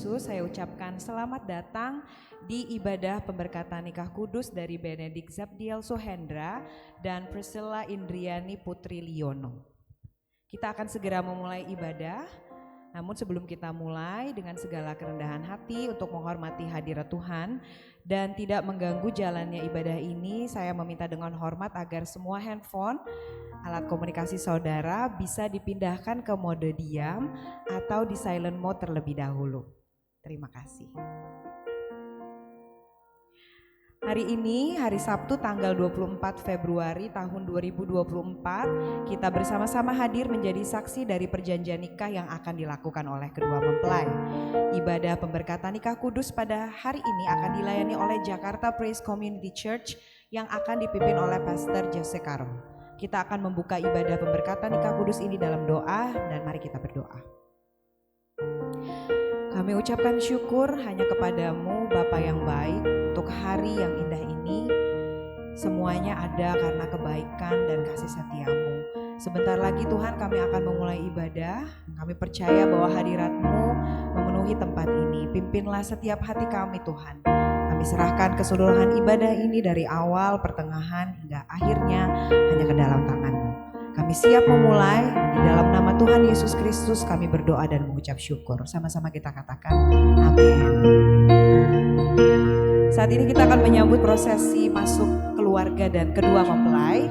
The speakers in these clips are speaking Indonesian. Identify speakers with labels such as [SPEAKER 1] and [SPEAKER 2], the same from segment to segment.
[SPEAKER 1] Yesus, saya ucapkan selamat datang di ibadah pemberkatan nikah kudus dari Benedict Zabdiel Suhendra dan Priscilla Indriani Putri Liono. Kita akan segera memulai ibadah, namun sebelum kita mulai dengan segala kerendahan hati untuk menghormati hadirat Tuhan dan tidak mengganggu jalannya ibadah ini, saya meminta dengan hormat agar semua handphone, alat komunikasi saudara bisa dipindahkan ke mode diam atau di silent mode terlebih dahulu. Terima kasih. Hari ini, hari Sabtu tanggal 24 Februari tahun 2024, kita bersama-sama hadir menjadi saksi dari perjanjian nikah yang akan dilakukan oleh kedua mempelai. Ibadah pemberkatan nikah kudus pada hari ini akan dilayani oleh Jakarta Praise Community Church yang akan dipimpin oleh Pastor Jose Caro. Kita akan membuka ibadah pemberkatan nikah kudus ini dalam doa dan mari kita berdoa. Kami ucapkan syukur hanya kepadamu Bapa yang baik untuk hari yang indah ini. Semuanya ada karena kebaikan dan kasih setiamu. Sebentar lagi Tuhan kami akan memulai ibadah. Kami percaya bahwa hadirat-Mu memenuhi tempat ini. Pimpinlah setiap hati kami Tuhan. Kami serahkan keseluruhan ibadah ini dari awal, pertengahan hingga akhirnya hanya ke dalam tangan-Mu. Kami siap memulai, di dalam nama Tuhan Yesus Kristus kami berdoa dan mengucap syukur. Sama-sama kita katakan amin. Saat ini kita akan menyambut prosesi masuk keluarga dan kedua mempelai.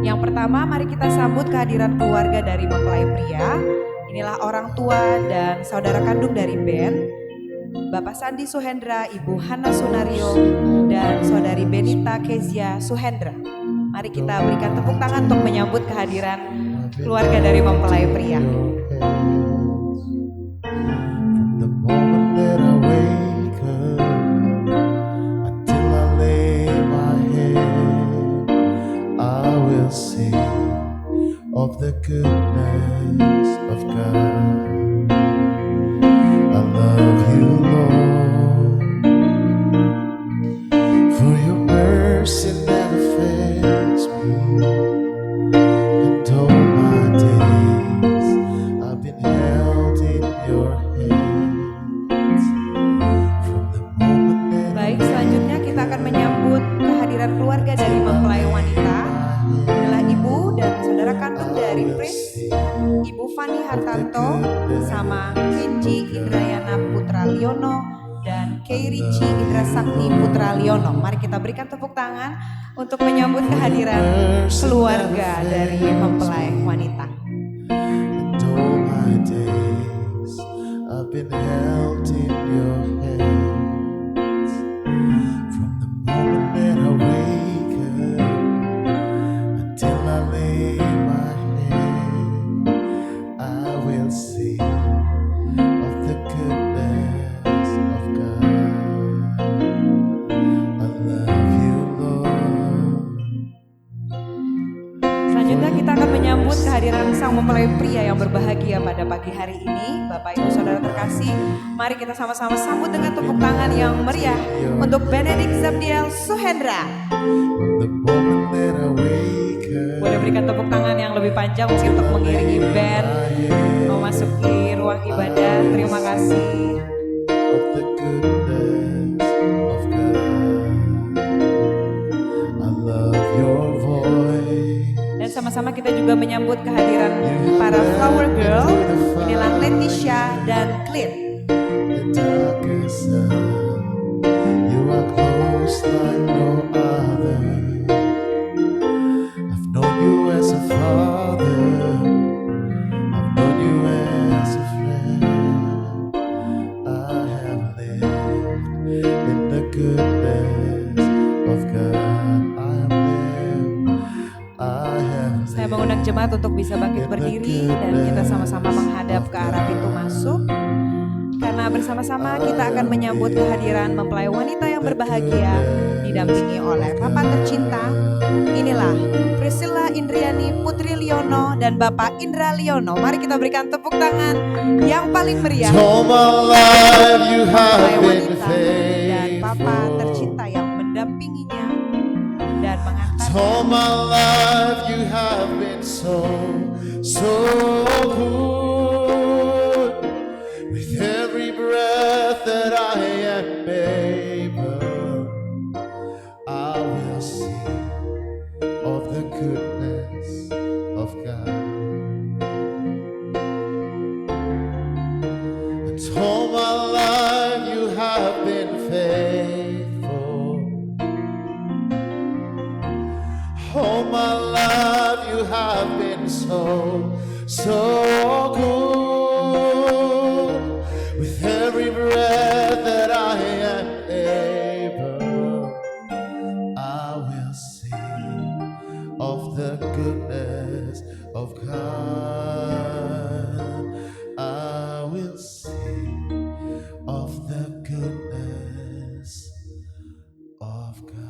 [SPEAKER 1] Yang pertama mari kita sambut kehadiran keluarga dari mempelai pria. Inilah orang tua dan saudara kandung dari Ben, Bapak Sandi Suhendra, Ibu Hana Sunario, dan Saudari Benita Kezia Suhendra. Mari kita berikan tepuk tangan untuk menyambut kehadiran keluarga dari mempelai pria.
[SPEAKER 2] Of the goodness of God, I love you, Lord, for your mercy never fails me, and all my days I've been held in your hands from the moment that
[SPEAKER 1] Baik, selanjutnya kita akan menyambut kehadiran keluarga dari mempelai wanita. Inilah ibu dan saudara kandung dari Pris, Ibu Fani Hartanto sama Kenji Indrayana Putra Liono dan Keirici Indra Sakti Putra Liono. Mari kita berikan tepuk tangan untuk menyambut kehadiran keluarga dari mempelai wanita.
[SPEAKER 2] and all my days I've been held in your hands from the moment that I wake up until I lay my head. I will sing of the goodness of God. I love you, Lord.
[SPEAKER 1] Selanjutnya kita akan menyambut kehadiran sang mempelai pria yang berbahagia pada pagi hari ini. Bapak Ibu Saudara terkasih, mari kita sama-sama sambut dengan tepuk tangan yang meriah untuk Benedict Zabdiel Suhendra.
[SPEAKER 2] The moment that I wake up,
[SPEAKER 1] Boleh berikan tepuk tangan yang lebih panjang mungkin untuk mengiringi band memasuki ruang ibadah. Terima kasih.
[SPEAKER 2] of the goodness of God. I love your voice.
[SPEAKER 1] Dan sama-sama kita juga menyambut kehadiran para flower girl. Inilah Leticia dan Clint.
[SPEAKER 2] The darkest sun, you are close like no other. I've known you as a father, I've known you as a friend. I have lived in the goodness of God.
[SPEAKER 1] Saya mengundang jemaat untuk bisa bangkit berdiri dan kita sama-sama menghadap ke arah pintu masuk. Karena bersama-sama kita akan menyambut kehadiran mempelai wanita yang berbahagia didampingi oleh Papa tercinta. Inilah Priscilla Indriani Putri Liono dan Bapak Indra Liono. Mari kita berikan tepuk tangan yang paling meriah.
[SPEAKER 2] All my life you have
[SPEAKER 1] Mempelai
[SPEAKER 2] been
[SPEAKER 1] wanita dan Papa
[SPEAKER 2] faithful.
[SPEAKER 1] tercinta yang mendampinginya dan
[SPEAKER 2] All
[SPEAKER 1] mengantarnya.
[SPEAKER 2] my life you have been so good. With goodness of God. And all my life you have been faithful. All my life you have been so good. With every breath that I am able, I will sing of the goodness of God. I will sing of the goodness of God.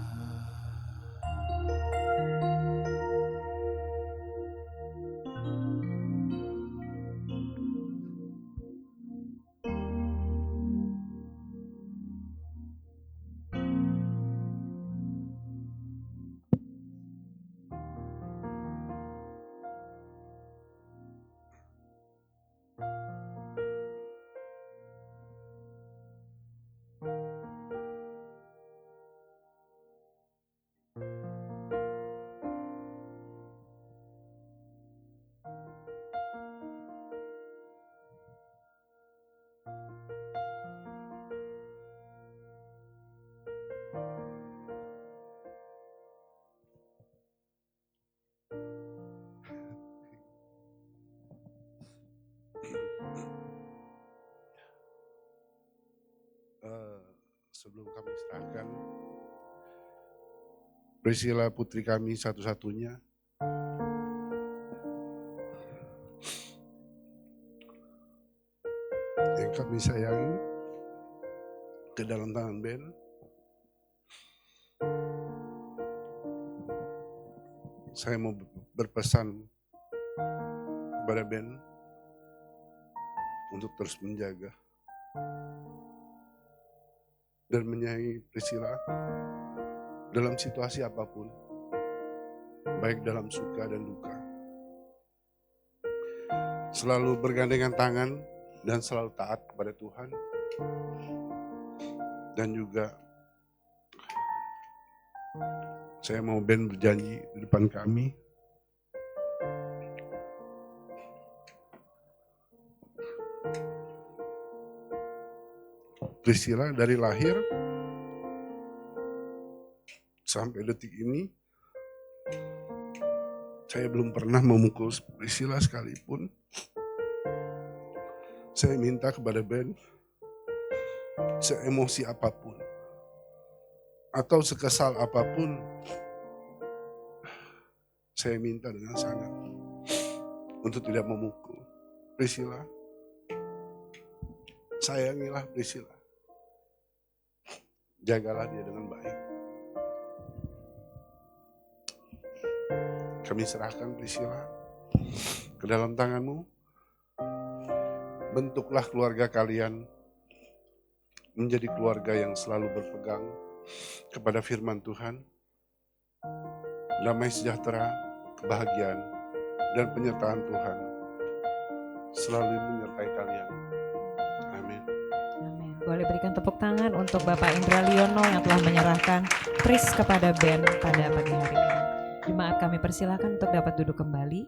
[SPEAKER 3] Sebelum kami serahkan Priscilla putri kami satu-satunya, yang kami sayangi, ke dalam tangan Ben. Saya mau berpesan kepada Ben untuk terus menjaga dan menyayangi Priscilla dalam situasi apapun, baik dalam suka dan duka. Selalu bergandengan tangan dan selalu taat kepada Tuhan. Dan juga saya mau Ben berjanji di depan kami, Priscilla dari lahir sampai detik ini, saya belum pernah memukul Priscilla sekalipun. Saya minta kepada Ben, seemosi apapun atau sekesal apapun, saya minta dengan sangat untuk tidak memukul Priscilla. Sayangilah Priscilla. Jagalah dia dengan baik. Kami serahkan Priscilla ke dalam tangan-Mu. Bentuklah keluarga kalian menjadi keluarga yang selalu berpegang kepada firman Tuhan. Damai sejahtera, kebahagiaan, dan penyertaan Tuhan selalu menyertai kalian. Amin.
[SPEAKER 1] Amin. Boleh berikan tepuk tangan untuk Bapak Indra Liono yang telah menyerahkan Pris kepada Ben pada pagi hari ini. Jemaat kami persilakan untuk dapat duduk kembali.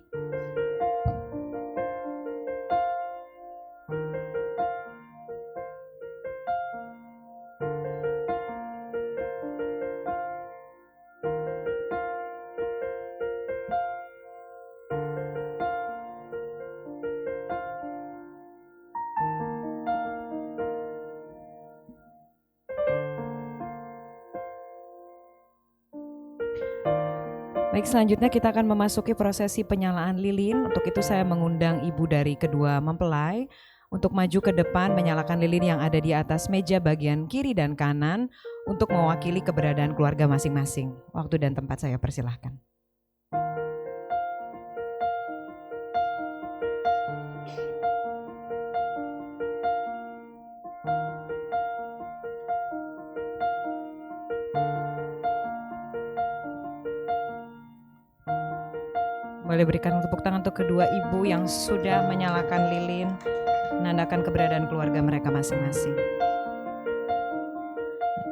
[SPEAKER 1] Baik, selanjutnya kita akan memasuki prosesi penyalaan lilin. Untuk itu saya mengundang ibu dari kedua mempelai untuk maju ke depan menyalakan lilin yang ada di atas meja bagian kiri dan kanan untuk mewakili keberadaan keluarga masing-masing. Waktu dan tempat saya persilahkan. Boleh berikan tepuk tangan untuk kedua ibu yang sudah menyalakan lilin, menandakan keberadaan keluarga mereka masing-masing.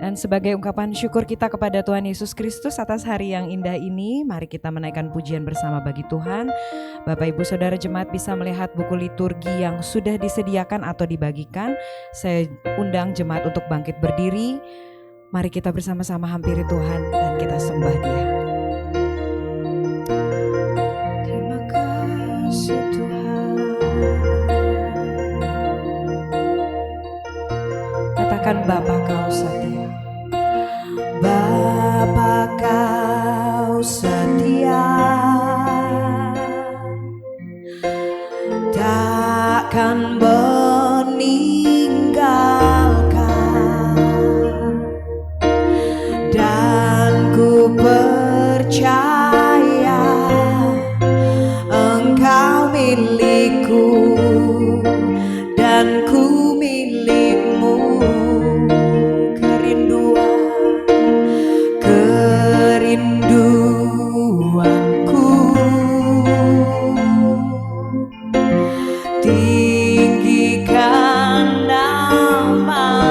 [SPEAKER 1] Dan sebagai ungkapan syukur kita kepada Tuhan Yesus Kristus atas hari yang indah ini, mari kita menaikkan pujian bersama bagi Tuhan. Bapak Ibu Saudara Jemaat bisa melihat buku liturgi yang sudah disediakan atau dibagikan. Saya undang jemaat untuk bangkit berdiri. Mari kita bersama-sama hampiri Tuhan dan kita sembah Dia. Terima kasih Tuhan. Katakan Bapa Kau setia. Bapa Kau setia, takkan meninggalkan, dan ku percaya Engkau milikku dan ku milikmu. Kerinduanku tinggikan namamu,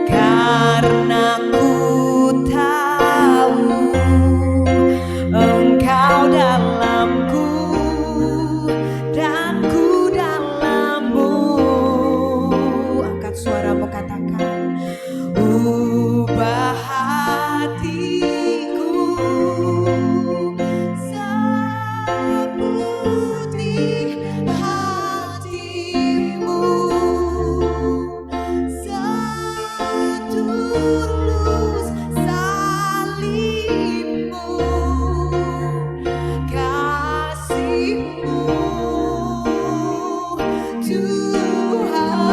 [SPEAKER 1] karena ku tahu Engkau dalamku dan ku dalammu. Angkat suaramu, katakan, ubah hatiku seperti hatimu, setulus salibmu, kasihmu Tuhan.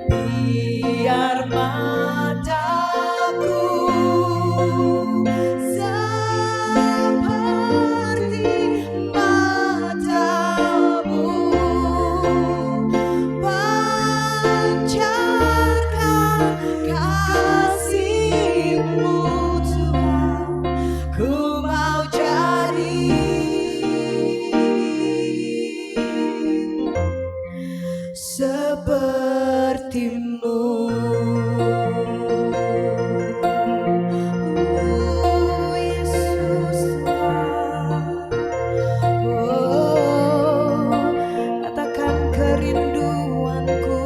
[SPEAKER 1] Biar mataku seperti matamu, pancarkan kasih-Mu Tuhan. Ku mau jadi seperti-Mu. Yesus Tuhan. Katakan kerinduanku,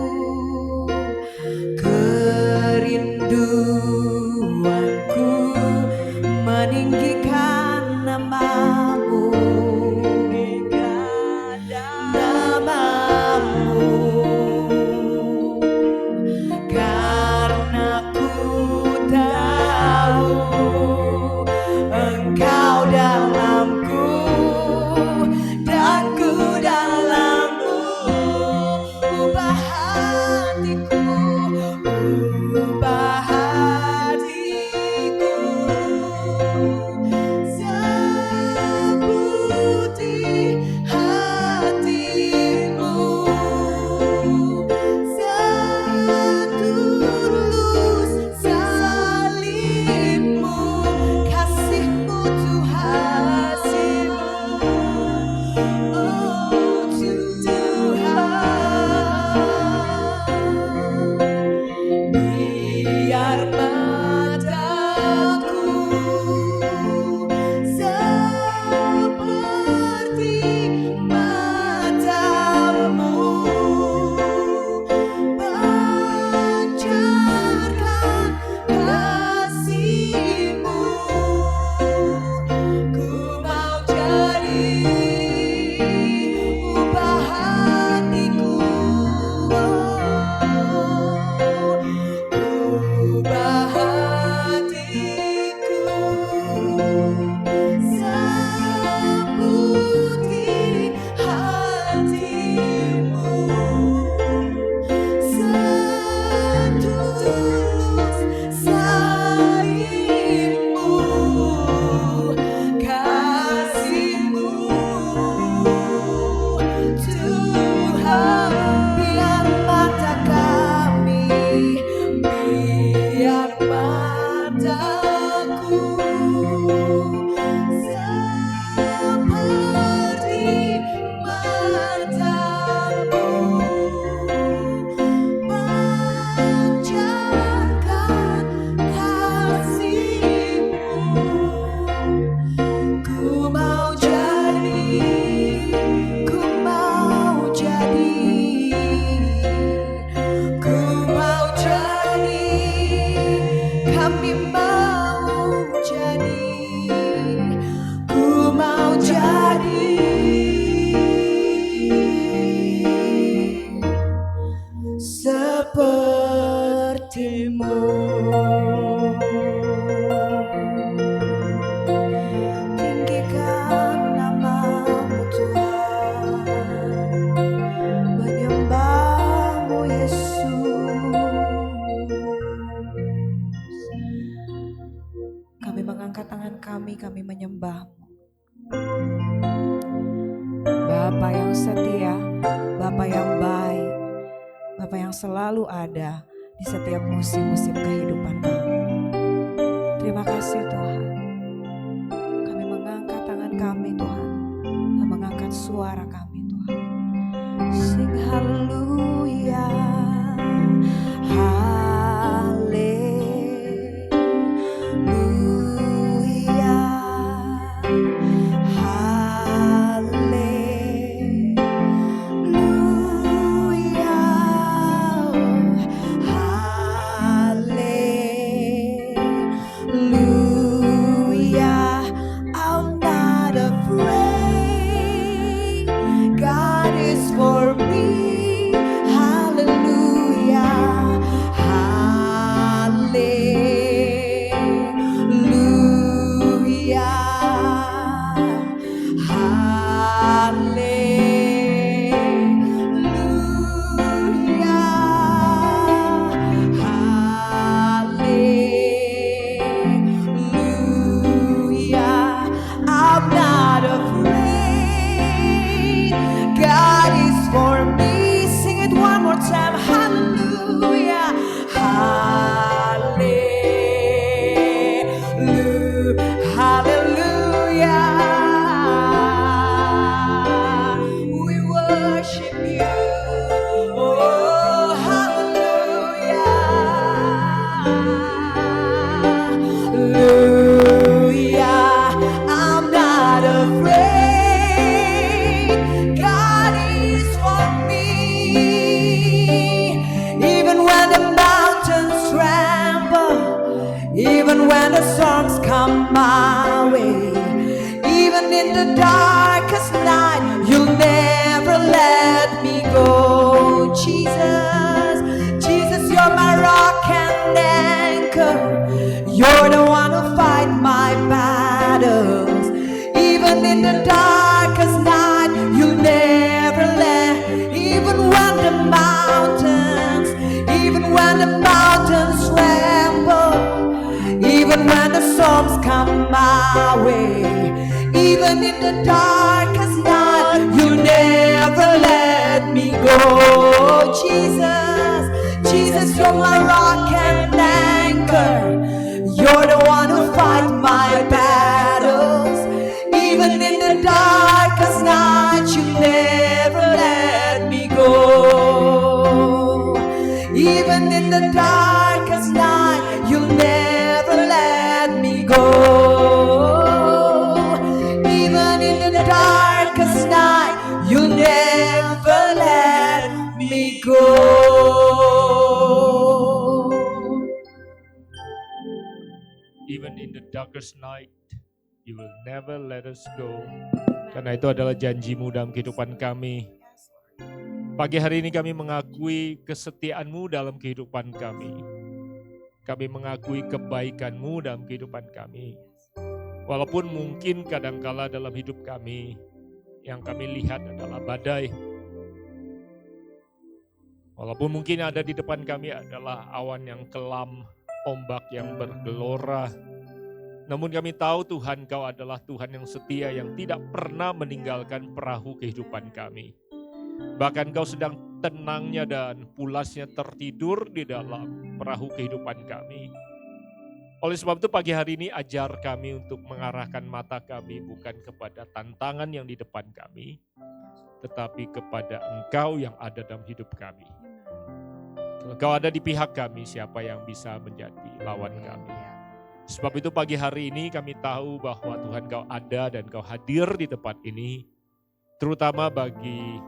[SPEAKER 1] kerinduanku meninggikan namamu, namamu, sepertimu. Tinggikan namamu Tuhan, menyembahmu Yesus. Kami mengangkat tangan kami menyembahmu. Bapa yang setia, Bapa yang baik, Bapa yang selalu ada di setiap musim-musim kehidupan kami. Terima kasih Tuhan. Kami mengangkat tangan kami Tuhan, dan mengangkat suara kami Tuhan. Sing haleluya, haleluya, haleluya, haleluya. I'm not afraid. God is for me. Hallelujah. Hallelujah. Hallelujah. I'm not afraid. God is for me. Sing it one more time. Hallelujah. Hallelujah. We worship you. Oh, hallelujah. Hallelujah. I'm not afraid. God is for me. Even when the mountains tremble, even when the storms come my way, even in the darkest night, you'll never let me go. Jesus, Jesus, you're my rock and anchor. You're the one who fight my battles. Even in the darkest night, you'll never let. Even when the mountains tremble, even when the storms come my way, even in the darkest night, you never let me go. Jesus, Jesus, you're my rock and anchor. You're the one who fight my battles. Even in the darkest night, you never let me go. Even in the darkest night, you'll never let me go. Even in the darkest night, you'll never let me go.
[SPEAKER 4] Even in the darkest night, you will never let us go. Karena itu adalah janji-Mu dalam kehidupan kami. Pagi hari ini kami mengakui kesetiaan-Mu dalam kehidupan kami. Kami mengakui kebaikan-Mu dalam kehidupan kami. Walaupun mungkin kadangkala dalam hidup kami, yang kami lihat adalah badai. Walaupun mungkin ada di depan kami adalah awan yang kelam, ombak yang bergelora. Namun kami tahu Tuhan, Kau adalah Tuhan yang setia, yang tidak pernah meninggalkan perahu kehidupan kami. Bahkan Kau sedang tenangnya dan pulasnya tertidur di dalam perahu kehidupan kami. Oleh sebab itu pagi hari ini ajar kami untuk mengarahkan mata kami bukan kepada tantangan yang di depan kami, tetapi kepada Engkau yang ada dalam hidup kami. Kalau Engkau ada di pihak kami, siapa yang bisa menjadi lawan kami? Sebab itu pagi hari ini kami tahu bahwa Tuhan Kau ada dan Kau hadir di tempat ini, terutama bagi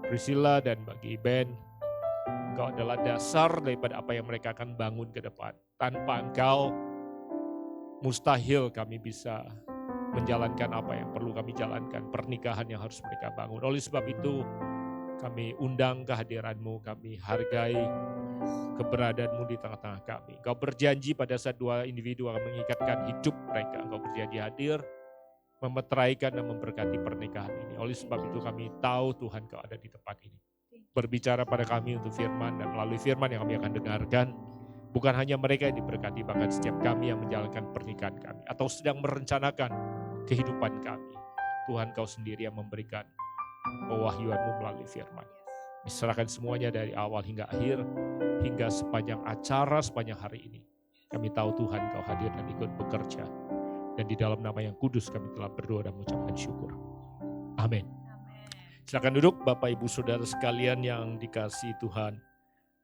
[SPEAKER 4] Priscilla dan bagi Ben. Engkau adalah dasar daripada apa yang mereka akan bangun ke depan. Tanpa Engkau, mustahil kami bisa menjalankan apa yang perlu kami jalankan, pernikahan yang harus mereka bangun. Oleh sebab itu, Kami undang kehadiran-Mu, kami hargai keberadaanmu di tengah-tengah kami. Engkau berjanji pada saat dua individu akan mengikatkan hidup mereka. Engkau berjanji hadir, memeteraikan dan memberkati pernikahan ini. Oleh sebab itu kami tahu Tuhan Kau ada di tempat ini. Berbicara pada kami untuk firman dan melalui firman yang kami akan dengarkan. Bukan hanya mereka yang diberkati, bahkan setiap kami yang menjalankan pernikahan kami. Atau sedang merencanakan kehidupan kami. Tuhan Kau sendiri yang memberikan pewahyuan-Mu melalui firman. Diserahkan semuanya dari awal hingga akhir, hingga sepanjang acara, sepanjang hari ini. Kami tahu Tuhan Kau hadir dan ikut bekerja. Dan di dalam nama yang kudus kami telah berdoa dan mengucapkan syukur. Amin. Silakan duduk Bapak Ibu Saudara sekalian yang dikasihi Tuhan.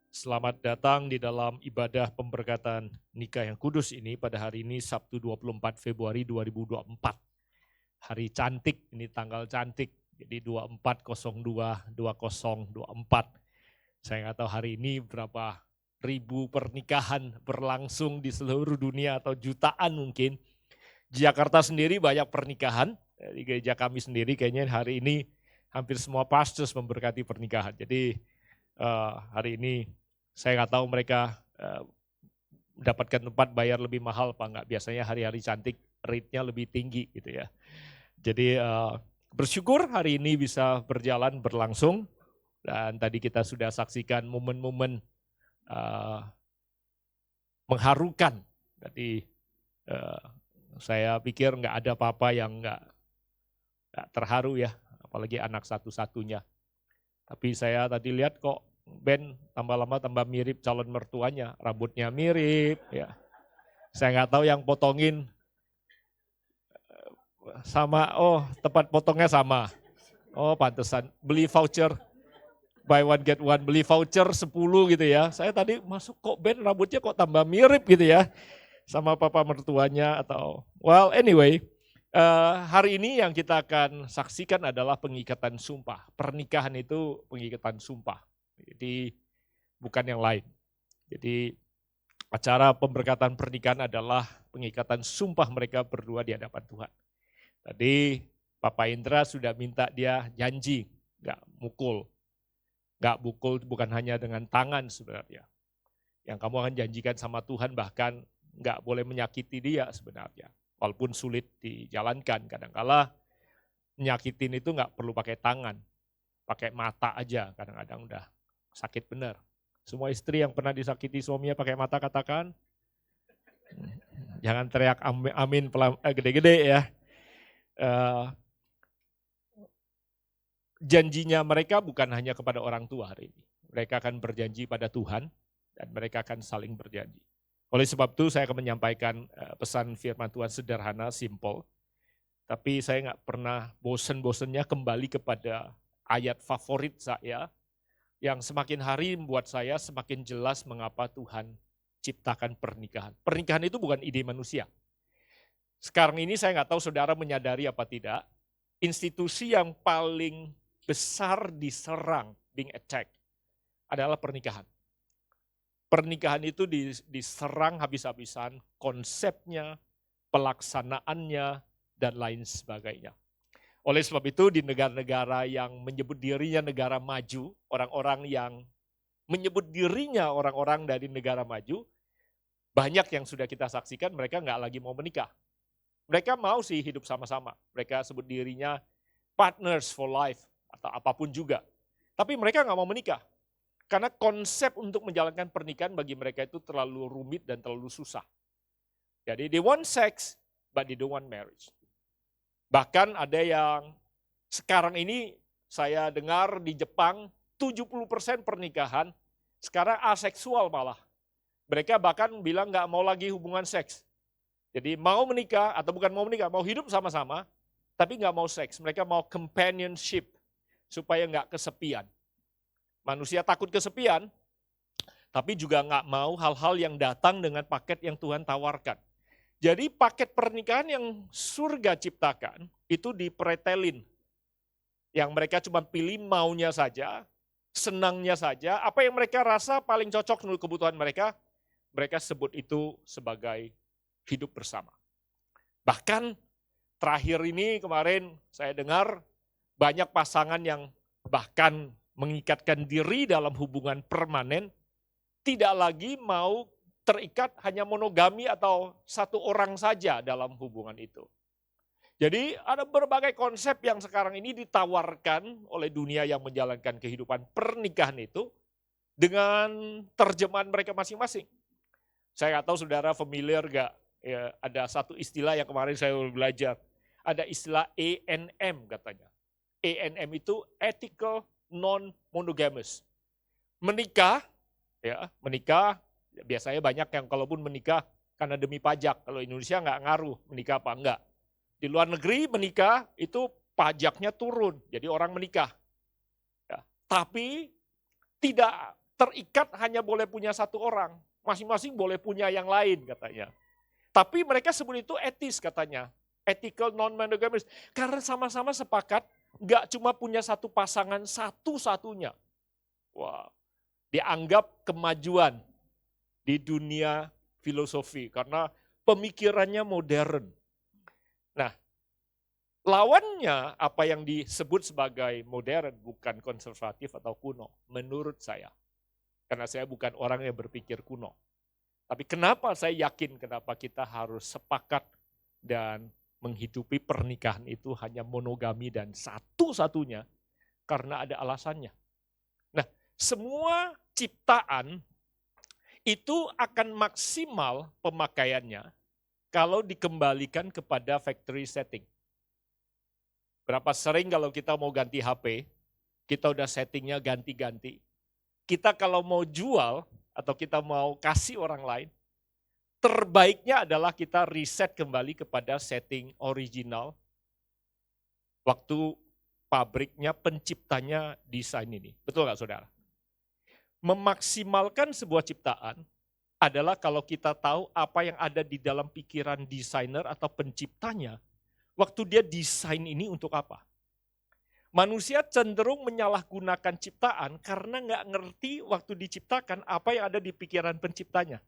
[SPEAKER 4] Selamat datang di dalam ibadah pemberkatan nikah yang kudus ini pada hari ini Sabtu 24 Februari 2024. Hari cantik, ini tanggal cantik. Jadi 2402-2024. Saya nggak tahu hari ini berapa ribu pernikahan berlangsung di seluruh dunia atau jutaan mungkin. Jakarta sendiri banyak pernikahan. Di gereja kami sendiri kayaknya hari ini hampir semua pastors memberkati pernikahan. Jadi hari ini saya nggak tahu mereka mendapatkan tempat bayar lebih mahal apa enggak. Biasanya hari-hari cantik rate-nya lebih tinggi gitu ya. Jadi bersyukur hari ini bisa berjalan berlangsung dan tadi kita sudah saksikan momen-momen mengharukan. Jadi saya pikir nggak ada apa-apa yang nggak terharu ya, apalagi anak satu-satunya. Tapi saya tadi lihat kok Ben tambah lama tambah mirip calon mertuanya, rambutnya mirip ya. Saya nggak tahu yang potongin sama, oh tempat potongnya sama. Oh pantesan, beli voucher, buy one get one, beli voucher 10 gitu ya. Saya tadi masuk kok Ben rambutnya kok tambah mirip gitu ya. Sama papa mertuanya atau, well anyway. Hari ini yang kita akan saksikan adalah pengikatan sumpah. Pernikahan itu pengikatan sumpah. Jadi bukan yang lain. Jadi acara pemberkatan pernikahan adalah pengikatan sumpah mereka berdua di hadapan Tuhan. Tadi Papa Indra sudah minta dia janji, gak mukul. Gak mukul bukan hanya dengan tangan sebenarnya. Yang kamu akan janjikan sama Tuhan bahkan gak boleh menyakiti dia sebenarnya. Walaupun sulit dijalankan, kadang-kala nyakitin itu gak perlu pakai tangan. Pakai mata aja kadang-kadang udah sakit benar. Semua istri yang pernah disakiti suaminya pakai mata katakan. Jangan teriak amin gede-gede ya. Janjinya mereka bukan hanya kepada orang tua hari ini. Mereka akan berjanji pada Tuhan dan mereka akan saling berjanji. Oleh sebab itu saya akan menyampaikan pesan firman Tuhan sederhana, simple. Tapi saya nggak pernah bosen-bosennya kembali kepada ayat favorit saya yang semakin hari membuat saya semakin jelas mengapa Tuhan ciptakan pernikahan. Pernikahan itu bukan ide manusia. Sekarang ini saya nggak tahu saudara menyadari apa tidak, institusi yang paling besar diserang, being attacked, adalah pernikahan. Pernikahan itu diserang habis-habisan, konsepnya, pelaksanaannya, dan lain sebagainya. Oleh sebab itu di negara-negara yang menyebut dirinya negara maju, orang-orang yang menyebut dirinya orang-orang dari negara maju, banyak yang sudah kita saksikan mereka nggak lagi mau menikah. Mereka mau sih hidup sama-sama. Mereka sebut dirinya partners for life atau apapun juga. Tapi mereka nggak mau menikah. Karena konsep untuk menjalankan pernikahan bagi mereka itu terlalu rumit dan terlalu susah. Jadi they want sex, but they don't want marriage. Bahkan ada yang sekarang ini saya dengar di Jepang 70% pernikahan sekarang aseksual malah. Mereka bahkan bilang nggak mau lagi hubungan seks. Jadi mau menikah atau bukan mau menikah, mau hidup sama-sama, tapi nggak mau seks. Mereka mau companionship supaya nggak kesepian. Manusia takut kesepian, tapi juga nggak mau hal-hal yang datang dengan paket yang Tuhan tawarkan. Jadi paket pernikahan yang surga ciptakan itu dipretelin. Yang mereka cuma pilih maunya saja, senangnya saja, apa yang mereka rasa paling cocok menurut kebutuhan mereka, mereka sebut itu sebagai hidup bersama. Bahkan terakhir ini kemarin saya dengar banyak pasangan yang bahkan mengikatkan diri dalam hubungan permanen, tidak lagi mau terikat hanya monogami atau satu orang saja dalam hubungan itu. Jadi ada berbagai konsep yang sekarang ini ditawarkan oleh dunia yang menjalankan kehidupan pernikahan itu dengan terjemahan mereka masing-masing. Saya nggak tahu saudara familiar gak, ya, ada satu istilah yang kemarin saya belajar. Ada istilah ANM katanya. ANM itu ethical non-monogamous. Menikah, biasanya banyak yang kalaupun menikah karena demi pajak. Kalau Indonesia nggak ngaruh menikah apa enggak. Di luar negeri menikah itu pajaknya turun, jadi orang menikah. Ya, tapi tidak terikat hanya boleh punya satu orang, masing-masing boleh punya yang lain katanya. Tapi mereka sebut itu etis katanya, ethical non-monogamous. Karena sama-sama sepakat nggak cuma punya satu pasangan satu-satunya. Wah, dianggap kemajuan di dunia filosofi karena pemikirannya modern. Nah, lawannya apa yang disebut sebagai modern bukan konservatif atau kuno menurut saya. Karena saya bukan orang yang berpikir kuno. Tapi kenapa saya yakin kenapa kita harus sepakat dan menghidupi pernikahan itu hanya monogami dan satu-satunya karena ada alasannya. Nah, semua ciptaan itu akan maksimal pemakaiannya kalau dikembalikan kepada factory setting. Berapa sering kalau kita mau ganti HP, kita udah settingnya ganti-ganti. Kita kalau mau jual atau kita mau kasih orang lain, terbaiknya adalah kita reset kembali kepada setting original. Waktu pabriknya, penciptanya desain ini. Betul nggak saudara? Memaksimalkan sebuah ciptaan adalah kalau kita tahu apa yang ada di dalam pikiran desainer atau penciptanya, waktu dia desain ini untuk apa. Manusia cenderung menyalahgunakan ciptaan karena nggak ngerti waktu diciptakan apa yang ada di pikiran penciptanya.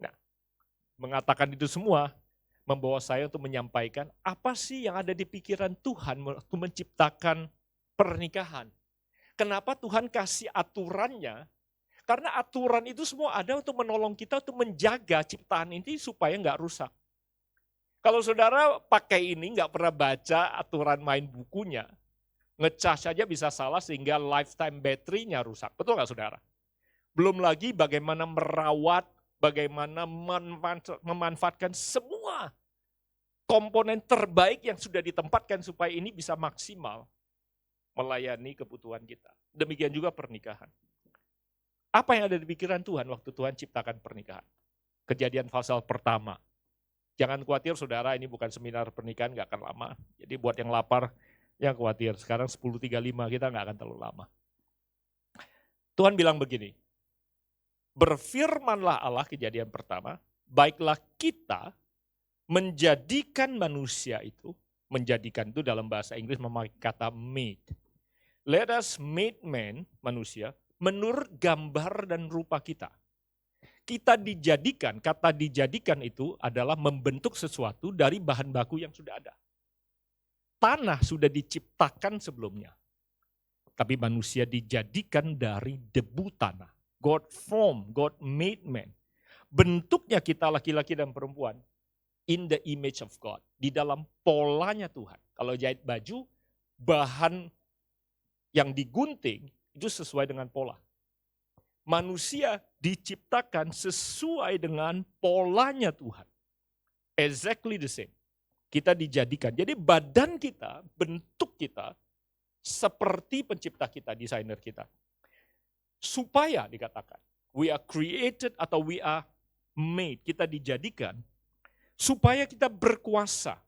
[SPEAKER 4] Nah, mengatakan itu semua membawa saya untuk menyampaikan apa sih yang ada di pikiran Tuhan waktu menciptakan pernikahan. Kenapa Tuhan kasih aturannya? Karena aturan itu semua ada untuk menolong kita untuk menjaga ciptaan ini supaya nggak rusak. Kalau saudara pakai ini nggak pernah baca aturan main bukunya, ngecas saja bisa salah sehingga lifetime battery-nya rusak. Betul nggak saudara? Belum lagi bagaimana merawat, bagaimana memanfaatkan semua komponen terbaik yang sudah ditempatkan supaya ini bisa maksimal melayani kebutuhan kita. Demikian juga pernikahan. Apa yang ada di pikiran Tuhan waktu Tuhan ciptakan pernikahan? Kejadian pasal pertama. Jangan khawatir saudara, ini bukan seminar pernikahan, gak akan lama. Jadi buat yang lapar, jangan khawatir. Sekarang 10.35 kita gak akan terlalu lama. Tuhan bilang begini, berfirmanlah Allah, kejadian pertama, baiklah kita menjadikan manusia itu, menjadikan itu dalam bahasa Inggris memakai kata made. Let us make man, manusia, menurut gambar dan rupa kita. Kita dijadikan, kata dijadikan itu adalah membentuk sesuatu dari bahan baku yang sudah ada. Tanah sudah diciptakan sebelumnya. Tapi manusia dijadikan dari debu tanah. God formed, God made man. Bentuknya kita laki-laki dan perempuan in the image of God. Di dalam polanya Tuhan. Kalau jahit baju, bahan yang digunting itu sesuai dengan pola. Manusia diciptakan sesuai dengan polanya Tuhan. Exactly the same. Kita dijadikan. Jadi badan kita, bentuk kita, seperti pencipta kita, desainer kita. Supaya dikatakan, we are created atau we are made, kita dijadikan, supaya kita berkuasa,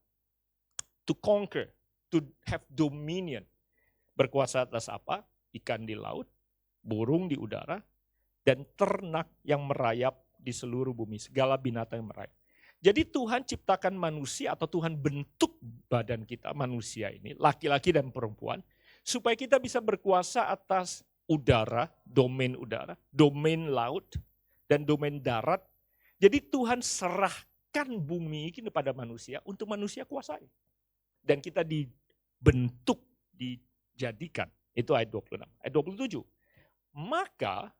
[SPEAKER 4] to conquer, to have dominion. Berkuasa atas apa? Ikan di laut, burung di udara, dan ternak yang merayap di seluruh bumi, segala binatang yang merayap. Jadi Tuhan ciptakan manusia atau Tuhan bentuk badan kita, manusia ini, laki-laki dan perempuan, supaya kita bisa berkuasa atas udara, domain laut, dan domain darat. Jadi Tuhan serahkan bumi ini kepada manusia untuk manusia kuasai. Dan kita dibentuk, dijadikan, Itu ayat 26. Ayat 27. Maka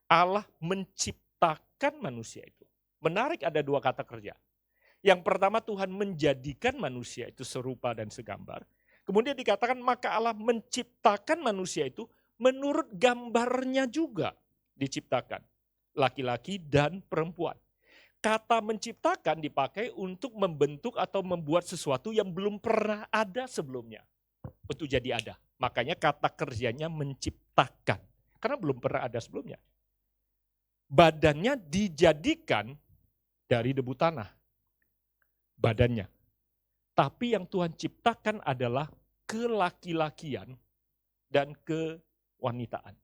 [SPEAKER 4] Allah menciptakan manusia itu. Menarik, ada dua kata kerja. Yang pertama, Tuhan menjadikan manusia itu serupa dan segambar. Kemudian dikatakan maka Allah menciptakan manusia itu menurut gambarnya juga diciptakan. Laki-laki dan perempuan. Kata menciptakan dipakai untuk membentuk atau membuat sesuatu yang belum pernah ada sebelumnya. Untuk jadi ada. Makanya kata kerjanya menciptakan. Karena belum pernah ada sebelumnya. Badannya dijadikan dari debu tanah. Badannya. Tapi yang Tuhan ciptakan adalah kelaki-lakian dan kewanitaan.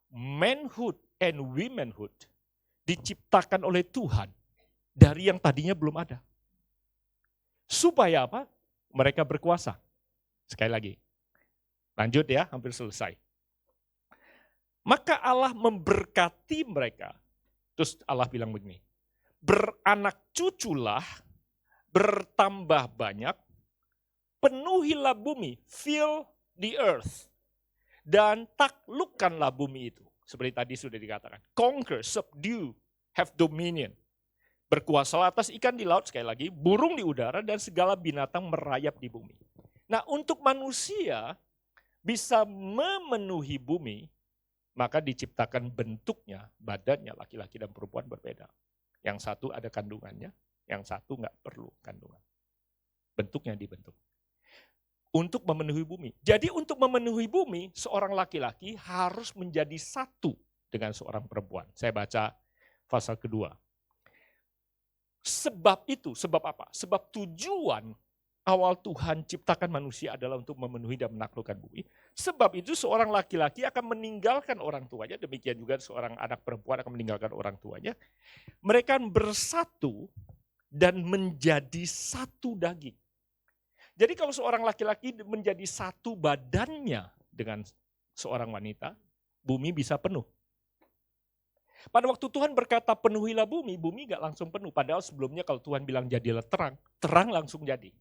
[SPEAKER 4] Manhood and womanhood diciptakan oleh Tuhan dari yang tadinya belum ada. Supaya apa? Mereka berkuasa. Sekali lagi. Lanjut ya, hampir selesai. Maka Allah memberkati mereka. Terus Allah bilang begini, beranak cuculah, bertambah banyak, penuhilah bumi, fill the earth, dan taklukkanlah bumi itu. Seperti tadi sudah dikatakan, conquer, subdue, have dominion. Berkuasalah atas ikan di laut, sekali lagi, burung di udara, dan segala binatang merayap di bumi. Nah, untuk manusia bisa memenuhi bumi, maka diciptakan bentuknya, badannya, laki-laki dan perempuan berbeda. Yang satu ada kandungannya, yang satu nggak perlu kandungan. Bentuknya dibentuk. Untuk memenuhi bumi. Jadi untuk memenuhi bumi, seorang laki-laki harus menjadi satu dengan seorang perempuan. Saya baca pasal kedua. Sebab itu, sebab apa? Sebab tujuan awal Tuhan ciptakan manusia adalah untuk memenuhi dan menaklukkan bumi. Sebab itu seorang laki-laki akan meninggalkan orang tuanya, demikian juga seorang anak perempuan akan meninggalkan orang tuanya. Mereka bersatu dan menjadi satu daging. Jadi kalau seorang laki-laki menjadi satu badannya dengan seorang wanita, bumi bisa penuh. Pada waktu Tuhan berkata penuhilah bumi, bumi gak langsung penuh. Padahal sebelumnya kalau Tuhan bilang jadilah terang, terang langsung jadi.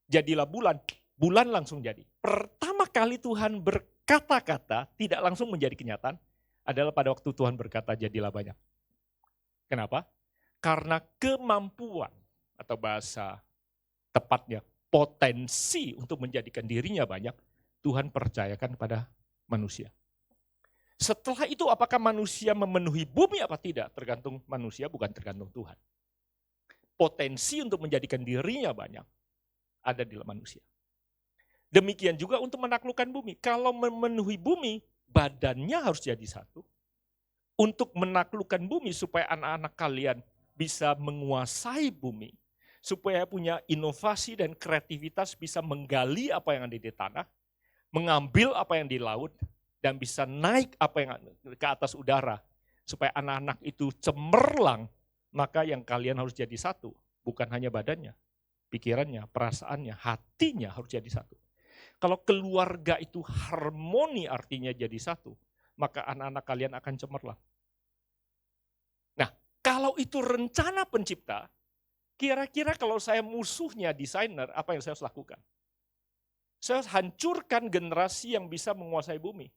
[SPEAKER 4] Jadilah bulan, bulan langsung jadi. Pertama kali Tuhan berkata-kata tidak langsung menjadi kenyataan adalah pada waktu Tuhan berkata jadilah banyak. Kenapa? Karena kemampuan atau bahasa tepatnya potensi untuk menjadikan dirinya banyak, Tuhan percayakan pada manusia. Setelah itu apakah manusia memenuhi bumi apa tidak? Tergantung manusia, bukan tergantung Tuhan. Potensi untuk menjadikan dirinya banyak ada di dalam manusia. Demikian juga untuk menaklukkan bumi. Kalau memenuhi bumi, badannya harus jadi satu. Untuk menaklukkan bumi supaya anak-anak kalian bisa menguasai bumi, supaya punya inovasi dan kreativitas bisa menggali apa yang ada di tanah, mengambil apa yang di laut, dan bisa naik apa yang ke atas udara. Supaya anak-anak itu cemerlang, maka yang kalian harus jadi satu. Bukan hanya badannya, pikirannya, perasaannya, hatinya harus jadi satu. Kalau keluarga itu harmoni artinya jadi satu, maka anak-anak kalian akan cemerlang. Nah, kalau itu rencana pencipta, kira-kira kalau saya musuhnya desainer, apa yang saya harus lakukan? Saya harus hancurkan generasi yang bisa menguasai bumi.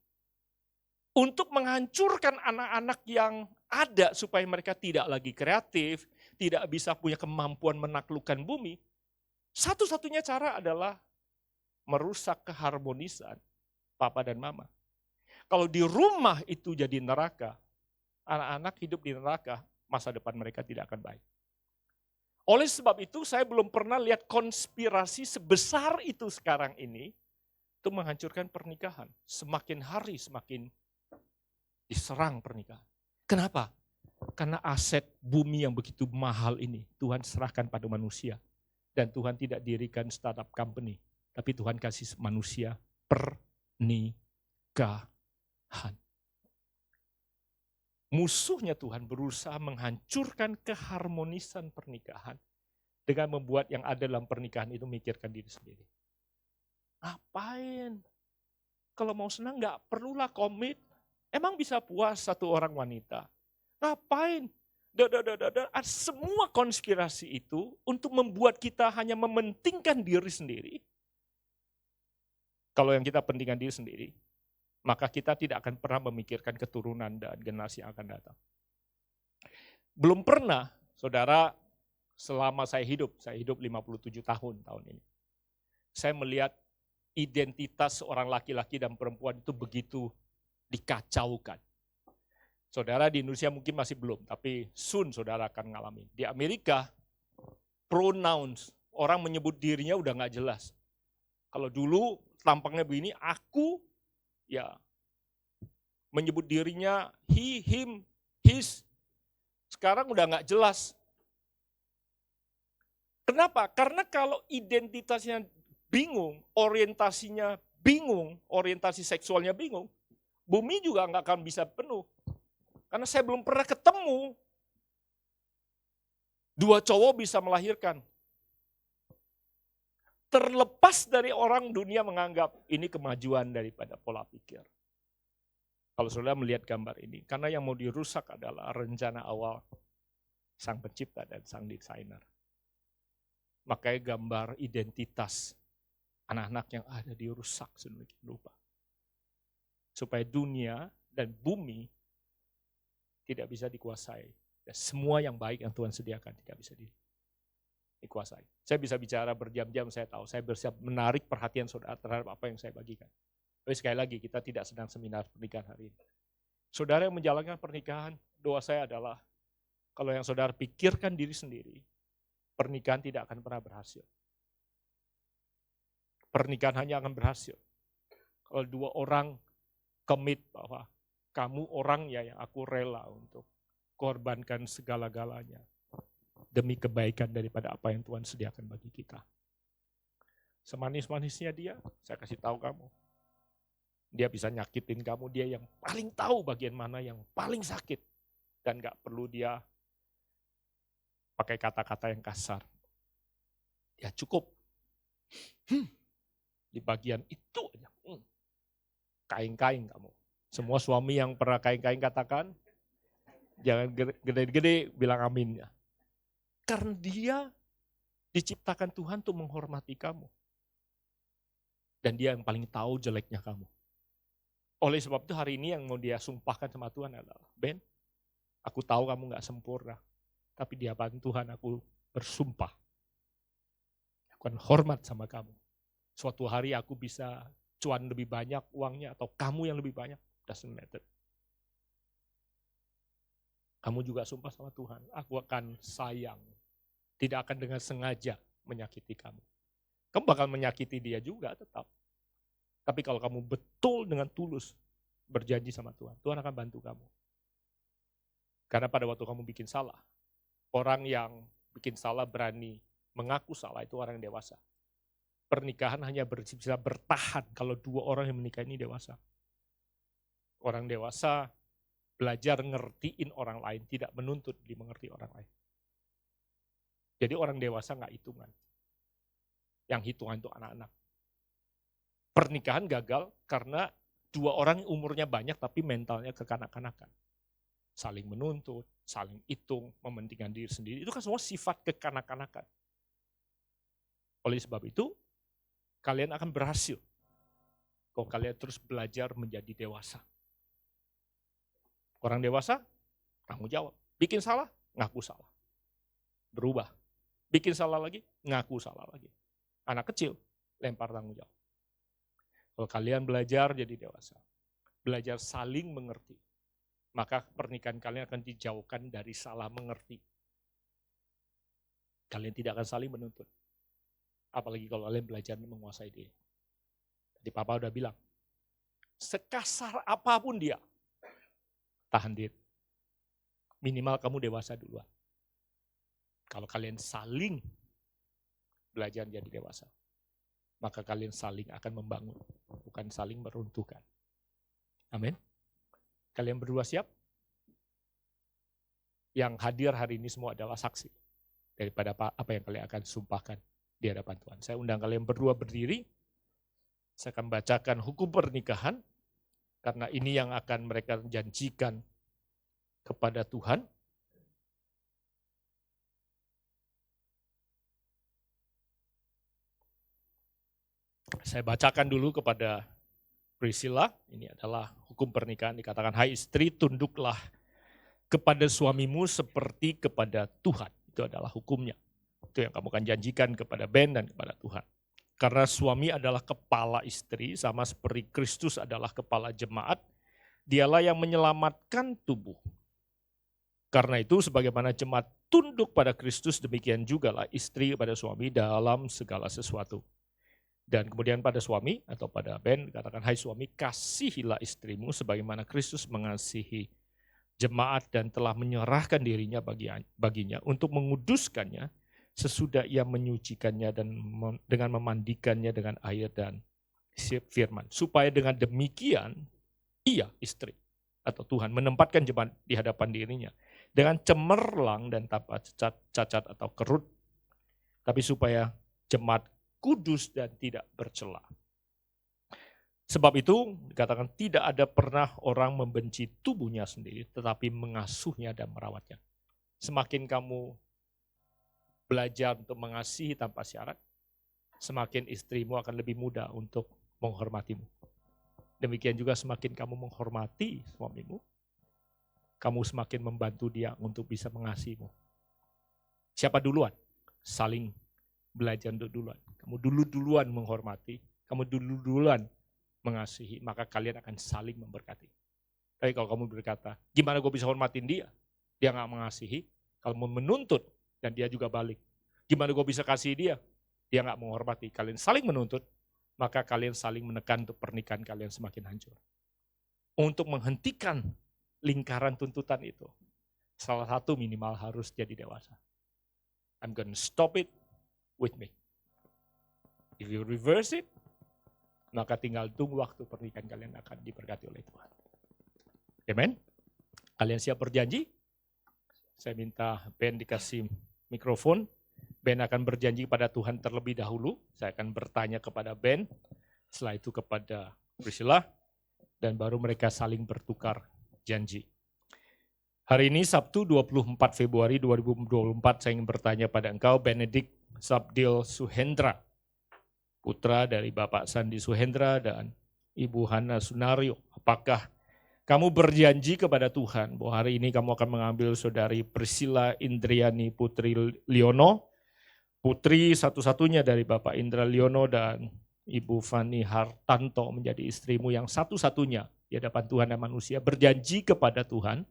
[SPEAKER 4] Untuk menghancurkan anak-anak yang ada supaya mereka tidak lagi kreatif, tidak bisa punya kemampuan menaklukkan bumi, satu-satunya cara adalah merusak keharmonisan papa dan mama. Kalau di rumah itu jadi neraka, anak-anak hidup di neraka, masa depan mereka tidak akan baik. Oleh sebab itu saya belum pernah lihat konspirasi sebesar itu sekarang ini untuk menghancurkan pernikahan. Semakin hari semakin diserang pernikahan. Kenapa? Karena aset bumi yang begitu mahal ini Tuhan serahkan pada manusia. Dan Tuhan tidak dirikan startup company. Tapi Tuhan kasih manusia pernikahan. Musuhnya Tuhan berusaha menghancurkan keharmonisan pernikahan dengan membuat yang ada dalam pernikahan itu mikirkan diri sendiri. Ngapain? Kalau mau senang nggak perlulah komit. Emang bisa puas satu orang wanita? Ngapain? Semua konspirasi itu untuk membuat kita hanya mementingkan diri sendiri. Kalau yang kita pentingkan diri sendiri, maka kita tidak akan pernah memikirkan keturunan dan generasi yang akan datang. Belum pernah, saudara, selama saya hidup 57 tahun ini. Saya melihat identitas seorang laki-laki dan perempuan itu begitu dikacaukan. Saudara di Indonesia mungkin masih belum, tapi soon saudara akan ngalamin. Di Amerika, pronouns, orang menyebut dirinya udah nggak jelas. Kalau dulu tampangnya begini, aku, ya menyebut dirinya he, him, his. Sekarang udah nggak jelas. Kenapa? Karena kalau identitasnya bingung, orientasinya bingung, orientasi seksualnya bingung, bumi juga nggak akan bisa penuh. Karena saya belum pernah ketemu dua cowok bisa melahirkan. Terlepas dari orang dunia menganggap ini kemajuan daripada pola pikir. Kalau saudara melihat gambar ini, karena yang mau dirusak adalah rencana awal sang pencipta dan sang desainer. Makanya gambar identitas anak-anak yang ada dirusak sedemikian rupa. Supaya dunia dan bumi tidak bisa dikuasai. Dan semua yang baik yang Tuhan sediakan tidak bisa dikuasai. Saya bisa bicara berjam-jam, saya tahu. Saya bersiap menarik perhatian saudara terhadap apa yang saya bagikan. Tapi sekali lagi, kita tidak sedang seminar pernikahan hari ini. Saudara yang menjalankan pernikahan, doa saya adalah, kalau yang saudara pikirkan diri sendiri, pernikahan tidak akan pernah berhasil. Pernikahan hanya akan berhasil kalau dua orang commit bahwa kamu orang ya yang aku rela untuk korbankan segala-galanya demi kebaikan daripada apa yang Tuhan sediakan bagi kita. Semanis-manisnya dia, saya kasih tahu kamu. Dia bisa nyakitin kamu, dia yang paling tahu bagian mana yang paling sakit. Dan gak perlu dia pakai kata-kata yang kasar. Ya cukup. Di bagian itu aja. Kain-kain kamu. Semua suami yang pernah kain-kain katakan, jangan gede-gede bilang amin ya. Karena dia diciptakan Tuhan untuk menghormati kamu. Dan dia yang paling tahu jeleknya kamu. Oleh sebab itu hari ini yang mau dia sumpahkan sama Tuhan adalah, Ben, aku tahu kamu gak sempurna. Tapi di hadapan Tuhan aku bersumpah. Aku akan hormat sama kamu. Suatu hari aku bisa cuan lebih banyak uangnya atau kamu yang lebih banyak. Doesn't matter. Kamu juga sumpah sama Tuhan. Aku akan sayang. Tidak akan dengan sengaja menyakiti kamu. Kamu bakal menyakiti dia juga tetap. Tapi kalau kamu betul dengan tulus berjanji sama Tuhan, Tuhan akan bantu kamu. Karena pada waktu kamu bikin salah, orang yang bikin salah berani mengaku salah itu orang yang dewasa. Pernikahan hanya bisa bertahan kalau dua orang yang menikah ini dewasa. Orang dewasa belajar ngertiin orang lain, tidak menuntut dimengerti orang lain. Jadi orang dewasa nggak hitungan. Yang hitungan itu anak-anak. Pernikahan gagal karena dua orang yang umurnya banyak tapi mentalnya kekanak-kanakan. Saling menuntut, saling hitung, mementingkan diri sendiri. Itu kan semua sifat kekanak-kanakan. Oleh sebab itu, kalian akan berhasil kalau kalian terus belajar menjadi dewasa. Orang dewasa, tanggung jawab. Bikin salah, ngaku salah. Berubah. Bikin salah lagi, ngaku salah lagi. Anak kecil, lempar tanggung jawab. Kalau kalian belajar jadi dewasa, belajar saling mengerti, maka pernikahan kalian akan dijauhkan dari salah mengerti. Kalian tidak akan saling menuntut. Apalagi kalau kalian belajar menguasai diri. Tadi Papa udah bilang, sekasar apapun dia, tahan diri. Minimal kamu dewasa duluan. Kalau kalian saling belajar jadi dewasa, maka kalian saling akan membangun, bukan saling meruntuhkan. Amin. Kalian berdua siap? Yang hadir hari ini semua adalah saksi daripada apa yang kalian akan sumpahkan di hadapan Tuhan. Saya undang kalian berdua berdiri. Saya akan bacakan hukum pernikahan, karena ini yang akan mereka janjikan kepada Tuhan. Saya bacakan dulu kepada Priscilla. Ini adalah hukum pernikahan. Dikatakan, hai istri, tunduklah kepada suamimu seperti kepada Tuhan. Itu adalah hukumnya. Itu yang kamu akan janjikan kepada Ben dan kepada Tuhan. Karena suami adalah kepala istri, sama seperti Kristus adalah kepala jemaat, dialah yang menyelamatkan tubuh. Karena itu sebagaimana jemaat tunduk pada Kristus, demikian jugalah istri pada suami dalam segala sesuatu. Dan kemudian pada suami atau pada Ben katakan, hai suami, kasihilah istrimu sebagaimana Kristus mengasihi jemaat dan telah menyerahkan dirinya baginya untuk menguduskannya sesudah ia menyucikannya dan dengan memandikannya dengan air dan firman. Supaya dengan demikian ia istri atau Tuhan menempatkan jemaat di hadapan dirinya dengan cemerlang dan tanpa cacat atau kerut, tapi supaya jemaat kudus dan tidak bercela. Sebab itu dikatakan tidak ada pernah orang membenci tubuhnya sendiri, tetapi mengasuhnya dan merawatnya. Semakin kamu belajar untuk mengasihi tanpa syarat, semakin istrimu akan lebih mudah untuk menghormatimu. Demikian juga semakin kamu menghormati suamimu, kamu semakin membantu dia untuk bisa mengasihimu. Siapa duluan? Saling belajar untuk duluan. Kamu duluan menghormati, kamu duluan mengasihi, maka kalian akan saling memberkati. Tapi kalau kamu berkata, gimana gue bisa hormatin dia? Dia gak mengasihi, kalau mau menuntut dan dia juga balik. Gimana gue bisa kasih dia? Dia gak menghormati. Kalian saling menuntut, maka kalian saling menekan untuk pernikahan kalian semakin hancur. Untuk menghentikan lingkaran tuntutan itu, salah satu minimal harus jadi dewasa. I'm gonna stop it with me. If you reverse it, maka tinggal tunggu waktu pernikahan kalian akan diberkati oleh Tuhan. Amen? Kalian siap berjanji? Saya minta Ben dikasih mikrofon. Ben akan berjanji pada Tuhan terlebih dahulu. Saya akan bertanya kepada Ben, setelah itu kepada Priscilla, dan baru mereka saling bertukar janji. Hari ini Sabtu 24 Februari 2024 saya ingin bertanya pada engkau, Benedict Sabdil Suhendra, putra dari Bapak Sandi Suhendra dan Ibu Hana Sunario. Apakah kamu berjanji kepada Tuhan bahwa hari ini kamu akan mengambil saudari Priscilla Indriani Putri Liono, putri satu-satunya dari Bapak Indra Liono dan Ibu Fani Hartanto menjadi istrimu yang satu-satunya di hadapan Tuhan dan manusia, berjanji kepada Tuhan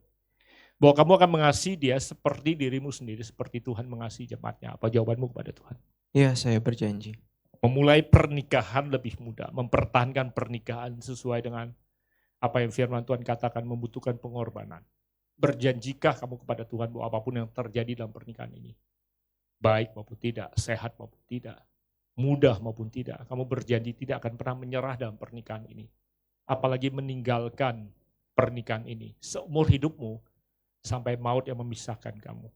[SPEAKER 4] bahwa kamu akan mengasihi dia seperti dirimu sendiri, seperti Tuhan mengasihi jemaatnya. Apa jawabanmu kepada Tuhan?
[SPEAKER 5] Ya, saya berjanji.
[SPEAKER 4] Memulai pernikahan lebih mudah, mempertahankan pernikahan sesuai dengan apa yang firman Tuhan katakan membutuhkan pengorbanan. Berjanjikah kamu kepada Tuhan bahwa apapun yang terjadi dalam pernikahan ini, baik maupun tidak, sehat maupun tidak, mudah maupun tidak, kamu berjanji tidak akan pernah menyerah dalam pernikahan ini. Apalagi meninggalkan pernikahan ini seumur hidupmu sampai maut yang memisahkan kamu.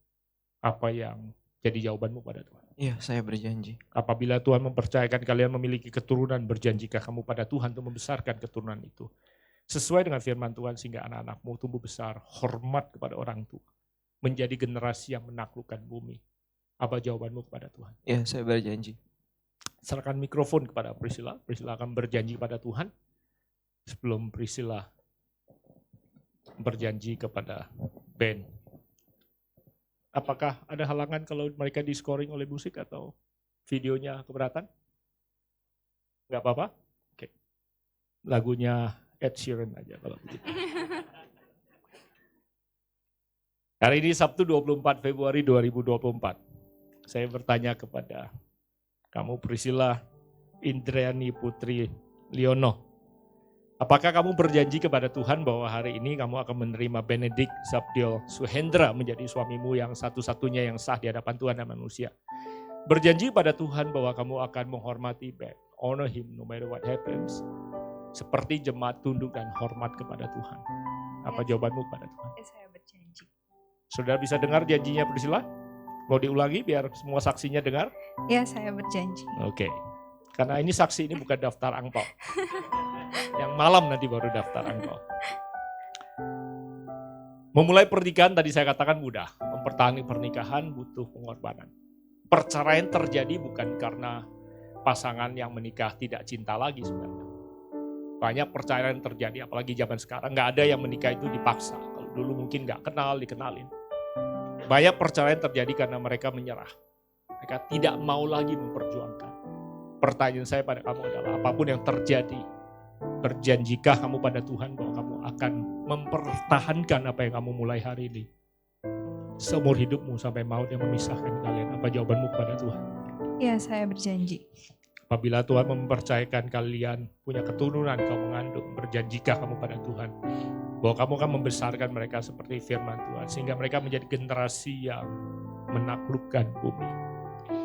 [SPEAKER 4] Apa yang jadi jawabanmu pada Tuhan?
[SPEAKER 5] Ya, saya berjanji.
[SPEAKER 4] Apabila Tuhan mempercayakan kalian memiliki keturunan, berjanjikah kamu pada Tuhan untuk membesarkan keturunan itu? Sesuai dengan firman Tuhan sehingga anak-anakmu tumbuh besar, hormat kepada orang tua, menjadi generasi yang menaklukkan bumi. Apa jawabanmu kepada Tuhan?
[SPEAKER 5] Ya, saya berjanji.
[SPEAKER 4] Serahkan mikrofon kepada Priscilla. Priscilla akan berjanji pada Tuhan. Sebelum Priscilla berjanji kepada Ben. Apakah ada halangan kalau mereka di-scoring oleh musik atau videonya keberatan? Enggak apa-apa? Oke. Lagunya Ed Sheeran aja kalau begitu. Hari ini Sabtu 24 Februari 2024. Saya bertanya kepada kamu Priscilla Indriani Putri Liono. Apakah kamu berjanji kepada Tuhan bahwa hari ini kamu akan menerima Benedict Sabdil Suhendra menjadi suamimu yang satu-satunya yang sah di hadapan Tuhan dan manusia? Berjanji pada Tuhan bahwa kamu akan menghormati Ben, honor him no matter what happens. Seperti jemaat tunduk dan hormat kepada Tuhan. Apa jawabanmu kepada Tuhan?
[SPEAKER 6] Saya berjanji.
[SPEAKER 4] Saudara bisa dengar janjinya Priscilla? Mau diulangi biar semua saksinya dengar?
[SPEAKER 6] Ya, saya berjanji.
[SPEAKER 4] Oke. Karena ini saksi ini bukan daftar angpau. Yang malam nanti baru daftar angpau. Memulai pernikahan tadi saya katakan mudah. Mempertahankan pernikahan butuh pengorbanan. Perceraian terjadi bukan karena pasangan yang menikah tidak cinta lagi sebenarnya. Banyak perceraian terjadi, apalagi zaman sekarang. Nggak ada yang menikah itu dipaksa. Kalau dulu mungkin nggak kenal, dikenalin. Banyak perceraian terjadi karena mereka menyerah. Mereka tidak mau lagi memperjuangkan. Pertanyaan saya pada kamu adalah, apapun yang terjadi, berjanjikah kamu pada Tuhan bahwa kamu akan mempertahankan apa yang kamu mulai hari ini? Seumur hidupmu sampai maut yang memisahkan kalian. Apa jawabanmu kepada Tuhan?
[SPEAKER 6] Ya, saya berjanji.
[SPEAKER 4] Apabila Tuhan mempercayakan kalian punya keturunan, kau mengandung, berjanjikah kamu pada Tuhan bahwa kamu akan membesarkan mereka seperti firman Tuhan, sehingga mereka menjadi generasi yang menaklukkan bumi?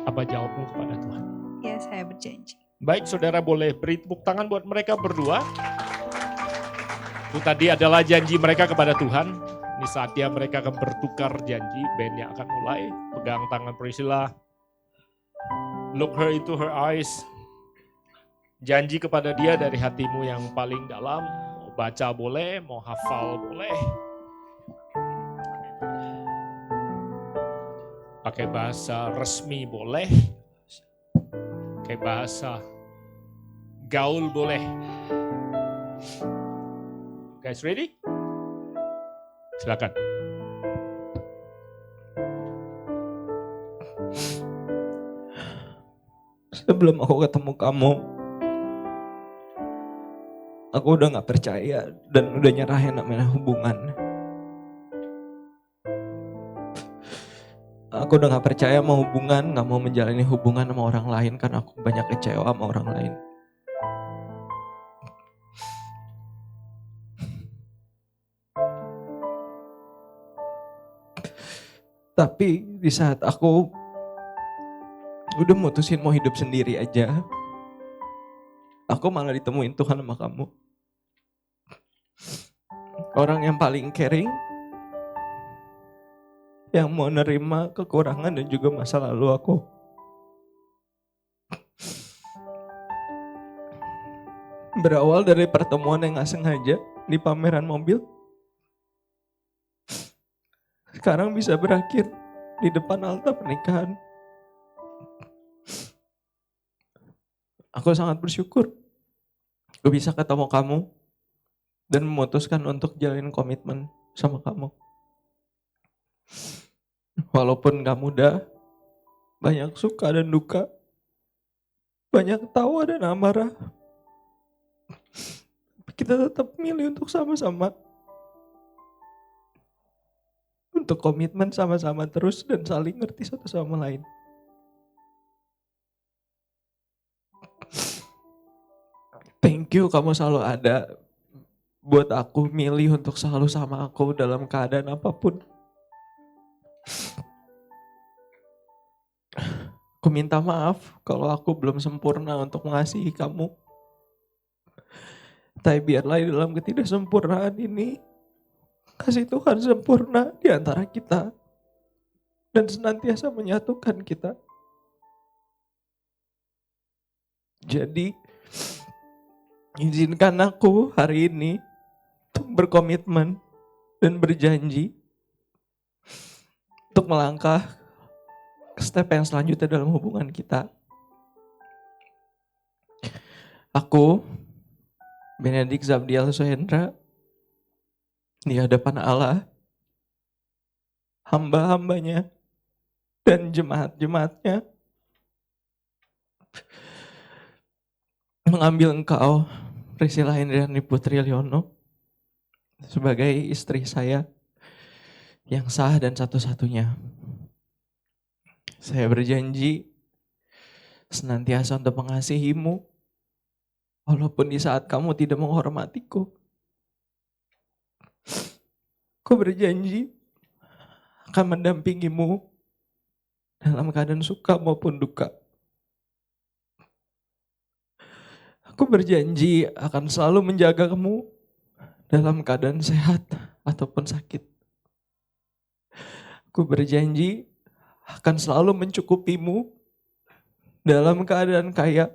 [SPEAKER 4] Apa jawabmu kepada Tuhan?
[SPEAKER 6] Ya, saya berjanji.
[SPEAKER 4] Baik, saudara boleh beri tepuk tangan buat mereka berdua. Itu tadi adalah janji mereka kepada Tuhan. Ini saatnya mereka akan bertukar janji. Bandnya akan mulai. Pegang tangan Priscilla. Look her into her eyes. Janji kepada dia dari hatimu yang paling dalam. Mau baca boleh, mau hafal boleh. Pakai bahasa resmi boleh. Pakai bahasa gaul boleh. Guys ready? Silakan.
[SPEAKER 5] Sebelum aku ketemu kamu, aku udah gak percaya dan udah nyerahin namanya hubungan. Aku udah gak percaya mau hubungan, gak mau menjalani hubungan sama orang lain karena aku banyak kecewa sama orang lain. Tapi di saat aku udah mutusin mau hidup sendiri aja, aku malah ditemuin Tuhan sama kamu. Orang yang paling caring, yang mau nerima kekurangan dan juga masa lalu aku. Berawal dari pertemuan yang gak sengaja di pameran mobil, sekarang bisa berakhir di depan altar pernikahan. Aku sangat bersyukur gue bisa ketemu kamu dan memutuskan untuk jalin komitmen sama kamu. Walaupun gak mudah, banyak suka dan duka, banyak tawa dan amarah, kita tetap milih untuk sama-sama. Untuk komitmen sama-sama terus dan saling ngerti satu sama lain. Thank you kamu selalu ada buat aku, milih untuk selalu sama aku dalam keadaan apapun. Aku minta maaf kalau aku belum sempurna untuk mengasihi kamu. Tapi biarlah dalam ketidaksempurnaan ini, kasih Tuhan sempurna di antara kita dan senantiasa menyatukan kita. Jadi, izinkan aku hari ini untuk berkomitmen dan berjanji untuk melangkah ke step yang selanjutnya dalam hubungan kita. Aku, Benedict Zabdiel Suhendra, di hadapan Allah, hamba-hambanya, dan jemaat-jemaatnya, mengambil engkau, Priscilla Indriani Putri Liono, sebagai istri saya yang sah dan satu-satunya. Saya berjanji senantiasa untuk mengasihimu, walaupun di saat kamu tidak menghormatiku. Aku berjanji akan mendampingimu dalam keadaan suka maupun duka. Aku berjanji akan selalu menjaga kamu dalam keadaan sehat ataupun sakit. Aku berjanji akan selalu mencukupimu dalam keadaan kaya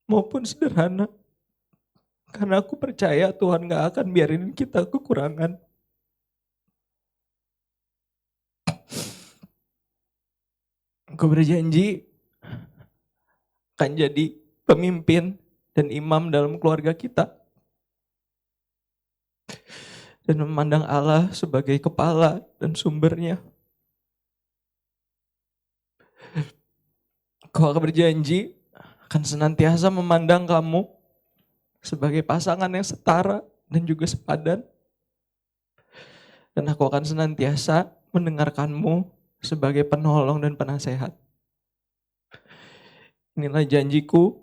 [SPEAKER 5] maupun sederhana. Karena aku percaya Tuhan gak akan biarin kita kekurangan. Aku berjanji akan jadi pemimpin dan imam dalam keluarga kita. Dan memandang Allah sebagai kepala dan sumbernya. Kau akan berjanji akan senantiasa memandang kamu sebagai pasangan yang setara dan juga sepadan. Dan aku akan senantiasa mendengarkanmu sebagai penolong dan penasehat. Inilah janjiku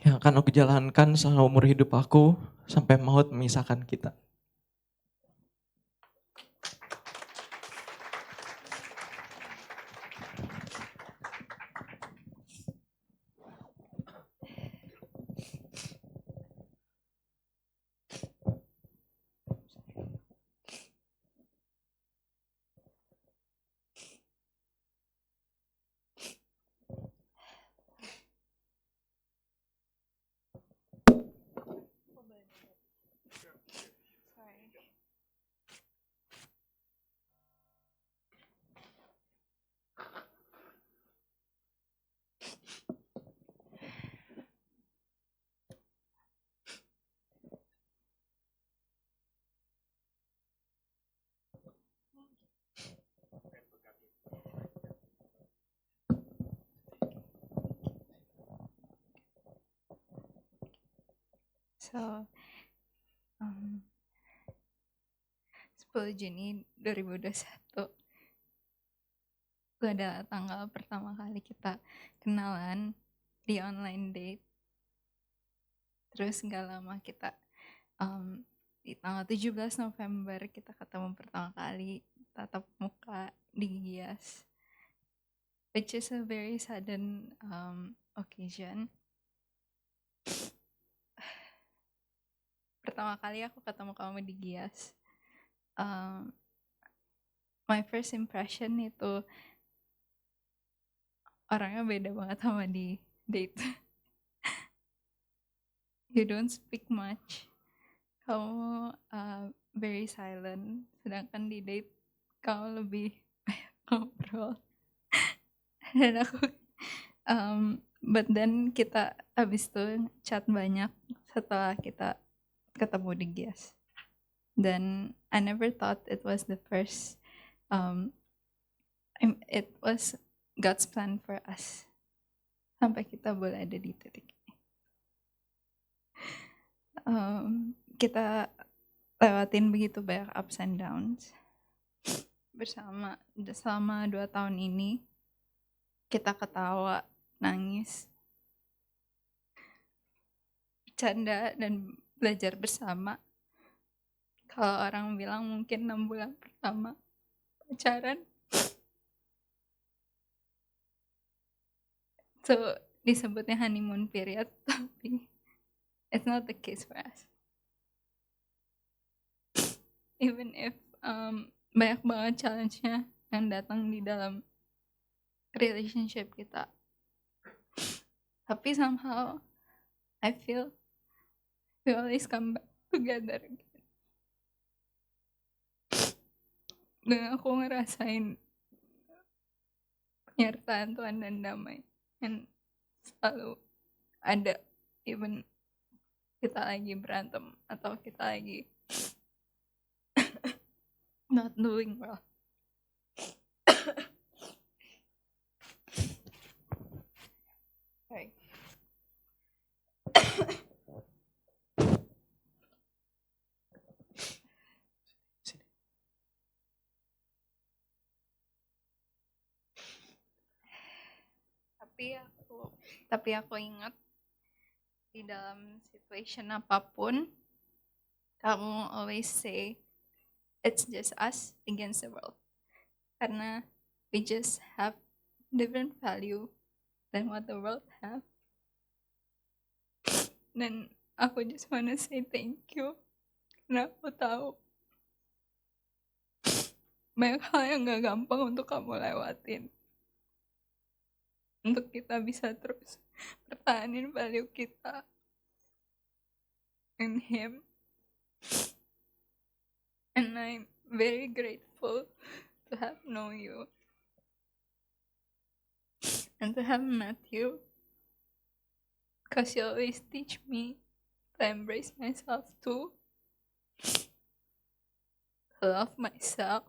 [SPEAKER 5] yang akan aku jalankan selama umur hidup aku sampai maut memisahkan kita.
[SPEAKER 6] So, um, 10 Juni 2021 itu adalah tanggal pertama kali kita kenalan di online date. Terus gak lama kita di tanggal 17 November kita ketemu pertama kali tatap muka di Gias, which is a very sudden occasion. Pertama kali aku ketemu kamu di Gias, my first impression itu orangnya beda banget sama di date. You don't speak much. Kamu very silent, sedangkan di date kamu lebih ngobrol. Dan aku but then kita abis itu chat banyak setelah kita ketemu di Gias. Dan I never thought it was the first it was God's plan for us sampai kita boleh ada di titik ini. Kita lewatin begitu banyak ups and downs bersama selama 2 tahun ini. Kita ketawa, nangis, bercanda, dan belajar bersama. Kalau orang bilang mungkin 6 bulan pertama pacaran, so disebutnya honeymoon period, tapi it's not the case for us. Even if banyak banget challenge-nya yang datang di dalam relationship kita, tapi somehow I feel we always come back together again. Dan aku ngerasain penyertaan Tuhan dan damai yang selalu ada, even kita lagi berantem atau kita lagi not doing well. Sorry. Tapi aku ingat di dalam situation apapun, kamu always say it's just us against the world, karena we just have different value than what the world have. Dan aku just wanna say thank you, karena aku tahu banyak hal yang gak gampang untuk kamu lewatin, untuk kita bisa terus pertahanin value kita in Him. And I'm very grateful to have known you and to have met you because you always teach me to embrace myself too, to love myself,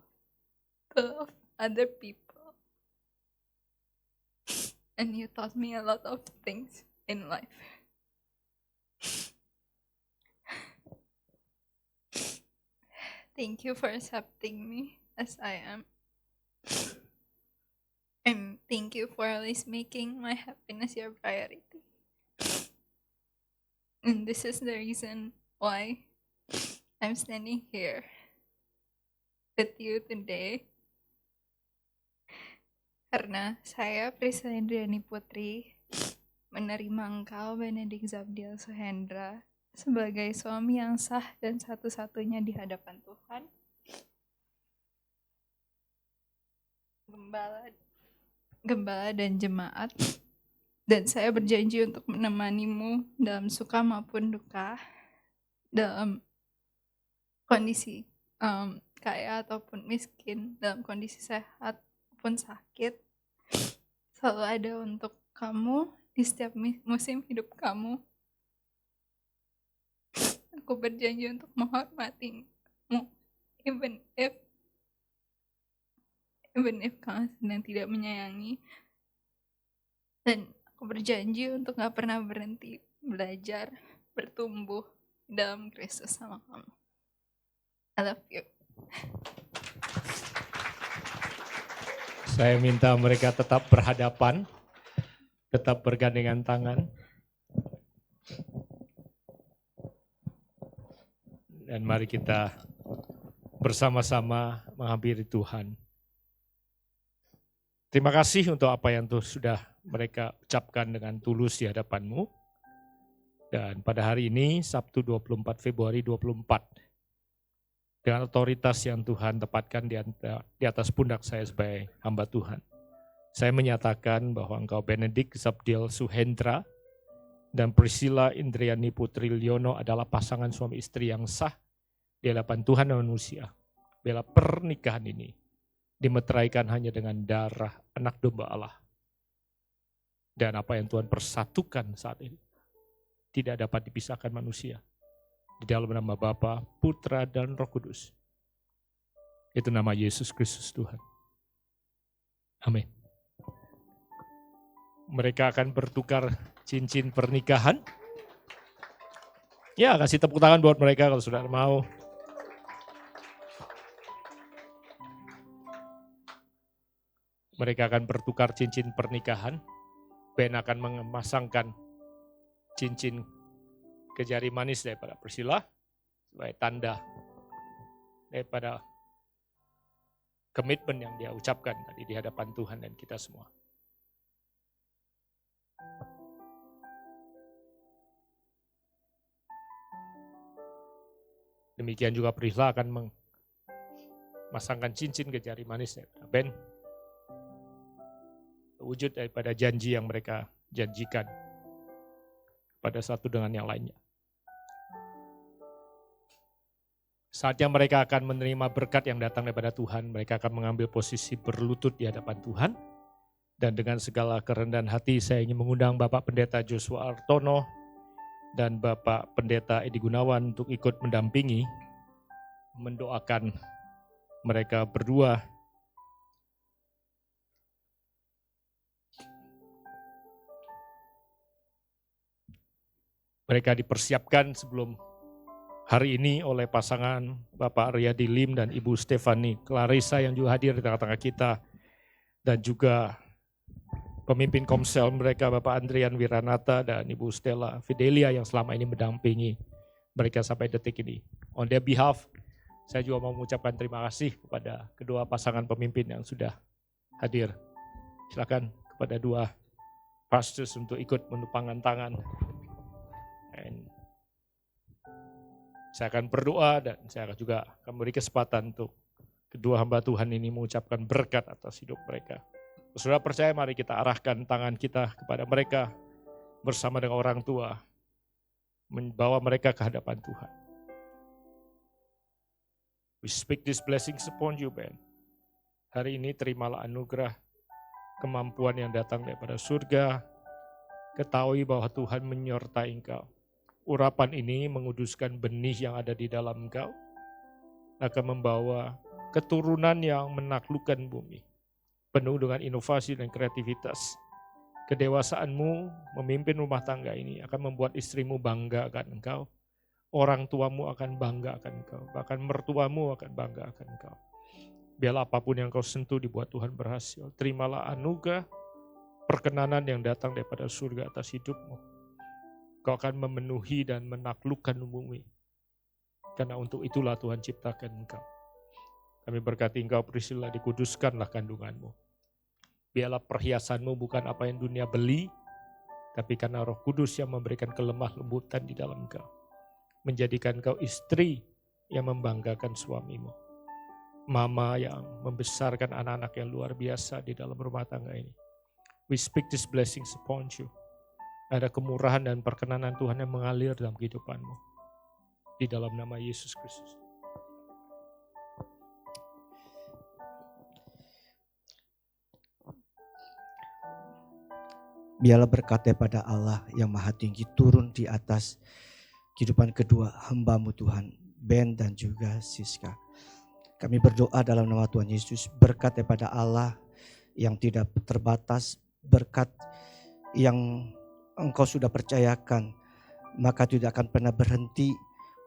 [SPEAKER 6] to love other people. And you taught me a lot of things in life. Thank you for accepting me as I am. And thank you for always making my happiness your priority. And this is the reason why I'm standing here with you today. Karena saya, Priscilla Indriani Putri, menerima engkau, Benedict Zabdiel Suhendra, sebagai suami yang sah dan satu-satunya di hadapan Tuhan, gembala dan jemaat, dan saya berjanji untuk menemanimu dalam suka maupun duka, dalam kondisi kaya ataupun miskin, dalam kondisi sehat maupun sakit, selalu ada untuk kamu di setiap musim hidup kamu. Aku berjanji untuk menghormatimu, even if kamu sedang tidak menyayangi. Dan aku berjanji untuk gak pernah berhenti belajar, bertumbuh dalam Kristus sama kamu. I love you.
[SPEAKER 4] Saya minta mereka tetap berhadapan, tetap bergandengan tangan. Dan mari kita bersama-sama menghampiri Tuhan. Terima kasih untuk apa yang sudah mereka ucapkan dengan tulus di hadapan-Mu. Dan pada hari ini, Sabtu 24 Februari 24, dengan otoritas yang Tuhan tepatkan di atas pundak saya sebagai hamba Tuhan, saya menyatakan bahwa engkau Benedict Zabdiel Suhendra dan Priscilla Indriani Putri Liono adalah pasangan suami istri yang sah di hadapan Tuhan dan manusia. Bila pernikahan ini dimeteraikan hanya dengan darah anak domba Allah. Dan apa yang Tuhan persatukan saat ini tidak dapat dipisahkan manusia. Di dalam nama Bapa, Putra, dan Roh Kudus. Itu nama Yesus Kristus Tuhan. Amin. Mereka akan bertukar cincin pernikahan. Ya, kasih tepuk tangan buat mereka kalau sudah mau. Mereka akan bertukar cincin pernikahan. Ben akan memasangkan cincin ke jari manis daripada Priscilla sebagai tanda daripada komitmen yang dia ucapkan tadi di hadapan Tuhan dan kita semua. Demikian juga Priscilla akan memasangkan cincin ke jari manis daripada Ben. Wujud daripada janji yang mereka janjikan pada satu dengan yang lainnya. Saatnya mereka akan menerima berkat yang datang daripada Tuhan, mereka akan mengambil posisi berlutut di hadapan Tuhan. Dan dengan segala kerendahan hati saya ingin mengundang Bapak Pendeta Joshua Artono dan Bapak Pendeta Edi Gunawan untuk ikut mendampingi, mendoakan mereka berdua. Mereka dipersiapkan sebelum hari ini oleh pasangan Bapak Aryadi Lim dan Ibu Stefani Clarissa yang juga hadir di tengah-tengah kita. Dan juga pemimpin Komsel mereka Bapak Andrian Wiranata dan Ibu Stella Fidelia yang selama ini mendampingi mereka sampai detik ini. On their behalf, saya juga mau mengucapkan terima kasih kepada kedua pasangan pemimpin yang sudah hadir. Silakan kepada dua pastors untuk ikut menupangkan tangan. And saya akan berdoa dan saya akan juga beri kesempatan untuk kedua hamba Tuhan ini mengucapkan berkat atas hidup mereka. Saudara percaya, mari kita arahkan tangan kita kepada mereka bersama dengan orang tua, membawa mereka ke hadapan Tuhan. We speak these blessings upon you, Ben. Hari ini terimalah anugerah, kemampuan yang datang daripada surga, Ketahui bahwa Tuhan menyertai engkau. Urapan ini menguduskan benih yang ada di dalam engkau, akan membawa keturunan yang menaklukkan bumi, penuh dengan inovasi dan kreativitas. Kedewasaanmu memimpin rumah tangga ini akan membuat istrimu bangga akan engkau, orang tuamu akan bangga akan engkau, bahkan mertuamu akan bangga akan engkau. Biarlah apapun yang kau sentuh dibuat Tuhan berhasil. Terimalah anugerah, perkenanan yang datang daripada surga atas hidupmu. Kau akan memenuhi dan menaklukkan bumi. Karena untuk itulah Tuhan ciptakan engkau. Kami berkati engkau Priscilla, dikuduskanlah kandunganmu. Biarlah perhiasanmu bukan apa yang dunia beli, tapi karena Roh Kudus yang memberikan kelemah lembutan di dalam engkau. Menjadikan engkau istri yang membanggakan suamimu. Mama yang membesarkan anak-anak yang luar biasa di dalam rumah tangga ini. We speak these blessings upon you. Ada kemurahan dan perkenanan Tuhan yang mengalir dalam kehidupanmu. Di dalam nama Yesus Kristus.
[SPEAKER 7] Biarlah berkat daripada Allah yang Maha Tinggi turun di atas kehidupan kedua hamba-Mu Tuhan, Ben dan juga Siska. Kami berdoa dalam nama Tuhan Yesus, berkat daripada Allah yang tidak terbatas, berkat yang Engkau sudah percayakan, maka tidak akan pernah berhenti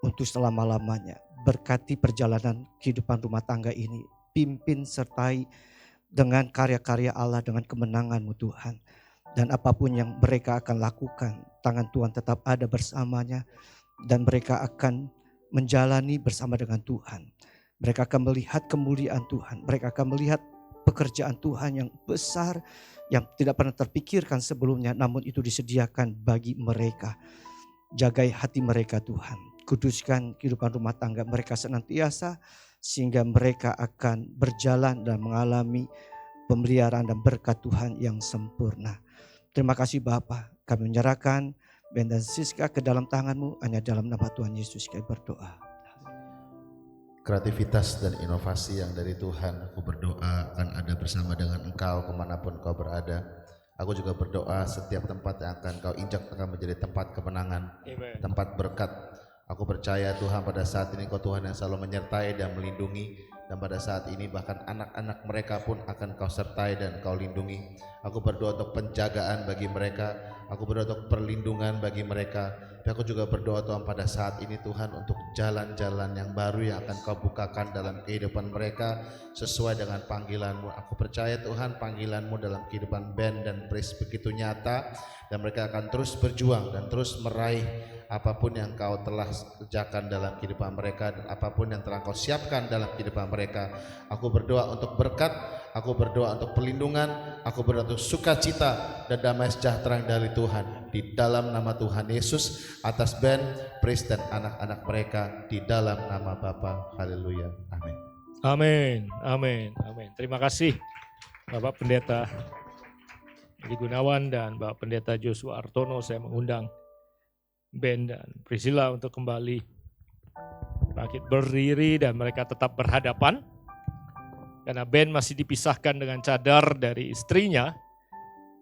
[SPEAKER 7] untuk selama-lamanya. Berkati perjalanan kehidupan rumah tangga ini, pimpin sertai dengan karya-karya Allah, dengan kemenangan-Mu Tuhan. Dan apapun yang mereka akan lakukan, tangan Tuhan tetap ada bersamanya, dan mereka akan menjalani bersama dengan Tuhan. Mereka akan melihat kemuliaan Tuhan, mereka akan melihat pekerjaan Tuhan yang besar, yang tidak pernah terpikirkan sebelumnya, namun itu disediakan bagi mereka. Jagai hati mereka Tuhan, kuduskan kehidupan rumah tangga mereka senantiasa, sehingga mereka akan berjalan dan mengalami pemeliharaan dan berkat Tuhan yang sempurna. Terima kasih Bapa, kami menyerahkan Ben dan Siska ke dalam tangan-Mu, hanya dalam nama Tuhan Yesus kami berdoa.
[SPEAKER 2] Kreativitas dan inovasi yang dari Tuhan, aku berdoa akan ada bersama dengan engkau kemanapun kau berada. Aku juga berdoa setiap tempat yang akan kau injak akan menjadi tempat kemenangan, tempat berkat. Aku percaya Tuhan pada saat ini kau Tuhan yang selalu menyertai dan melindungi. Dan pada saat ini bahkan anak-anak mereka pun akan kau sertai dan kau lindungi. Aku berdoa untuk penjagaan bagi mereka. Aku berdoa untuk perlindungan bagi mereka. Tapi aku juga berdoa Tuhan pada saat ini Tuhan untuk jalan-jalan yang baru yang akan kau bukakan dalam kehidupan mereka sesuai dengan panggilan-Mu. Aku percaya Tuhan panggilan-Mu dalam kehidupan Ben dan Pris begitu nyata. Dan mereka akan terus berjuang dan terus meraih apapun yang kau telah kerjakan dalam kehidupan mereka dan apapun yang telah kau siapkan dalam kehidupan mereka. Aku berdoa untuk berkat, aku berdoa untuk perlindungan, aku berdoa untuk sukacita dan damai sejahtera dari Tuhan. Di dalam nama Tuhan Yesus, atas Ben, Pris dan anak-anak mereka, di dalam nama Bapa. Haleluya. Amin.
[SPEAKER 4] Amin, amin, amin. Terima kasih Bapak Pendeta Edi Gunawan dan Bapak Pendeta Joshua Artono. Saya mengundang Ben dan Priscilla untuk kembali bangkit berdiri dan mereka tetap berhadapan. Karena Ben masih dipisahkan dengan cadar dari istrinya.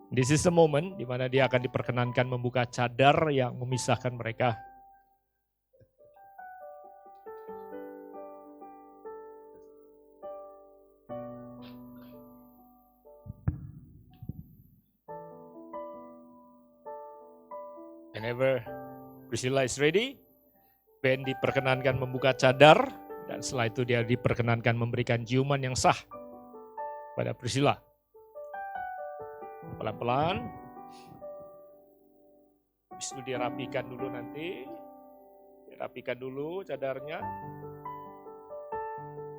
[SPEAKER 4] This is the moment di mana dia akan diperkenankan membuka cadar yang memisahkan mereka. Whenever Priscilla is ready, Ben diperkenankan membuka cadar dan setelah itu dia diperkenankan memberikan ciuman yang sah pada Priscilla. Pelan-pelan. Habis itu dirapikan dulu nanti. Dirapikan dulu cadarnya.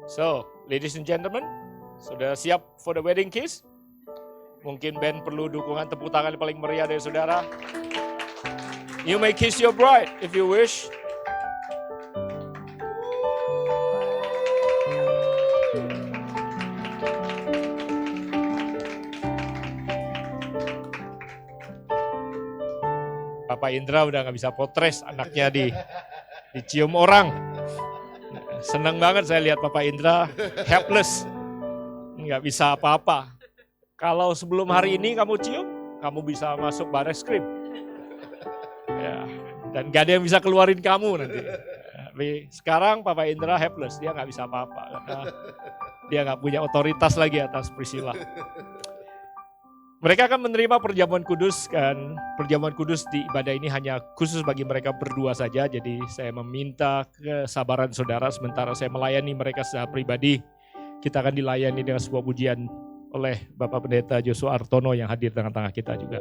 [SPEAKER 4] So, ladies and gentlemen, sudah siap for the wedding kiss? Mungkin Ben perlu dukungan tepuk tangan paling meriah dari saudara. You may kiss your bride if you wish. Bapak Indra udah gak bisa potres anaknya dicium orang. Senang banget saya lihat Bapak Indra helpless. Gak bisa apa-apa. Kalau sebelum hari ini kamu cium, kamu bisa masuk baris krim. Dan gak ada yang bisa keluarin kamu nanti. Tapi sekarang Papa Indra helpless, dia gak bisa apa-apa. Karena dia gak punya otoritas lagi atas Priscilla. Mereka akan menerima perjamuan kudus, kan. Perjamuan kudus di ibadah ini hanya khusus bagi mereka berdua saja. Jadi saya meminta kesabaran saudara sementara saya melayani mereka secara pribadi. Kita akan dilayani dengan sebuah pujian oleh Bapak Pendeta Joshua Artono yang hadir di tengah-tengah kita juga.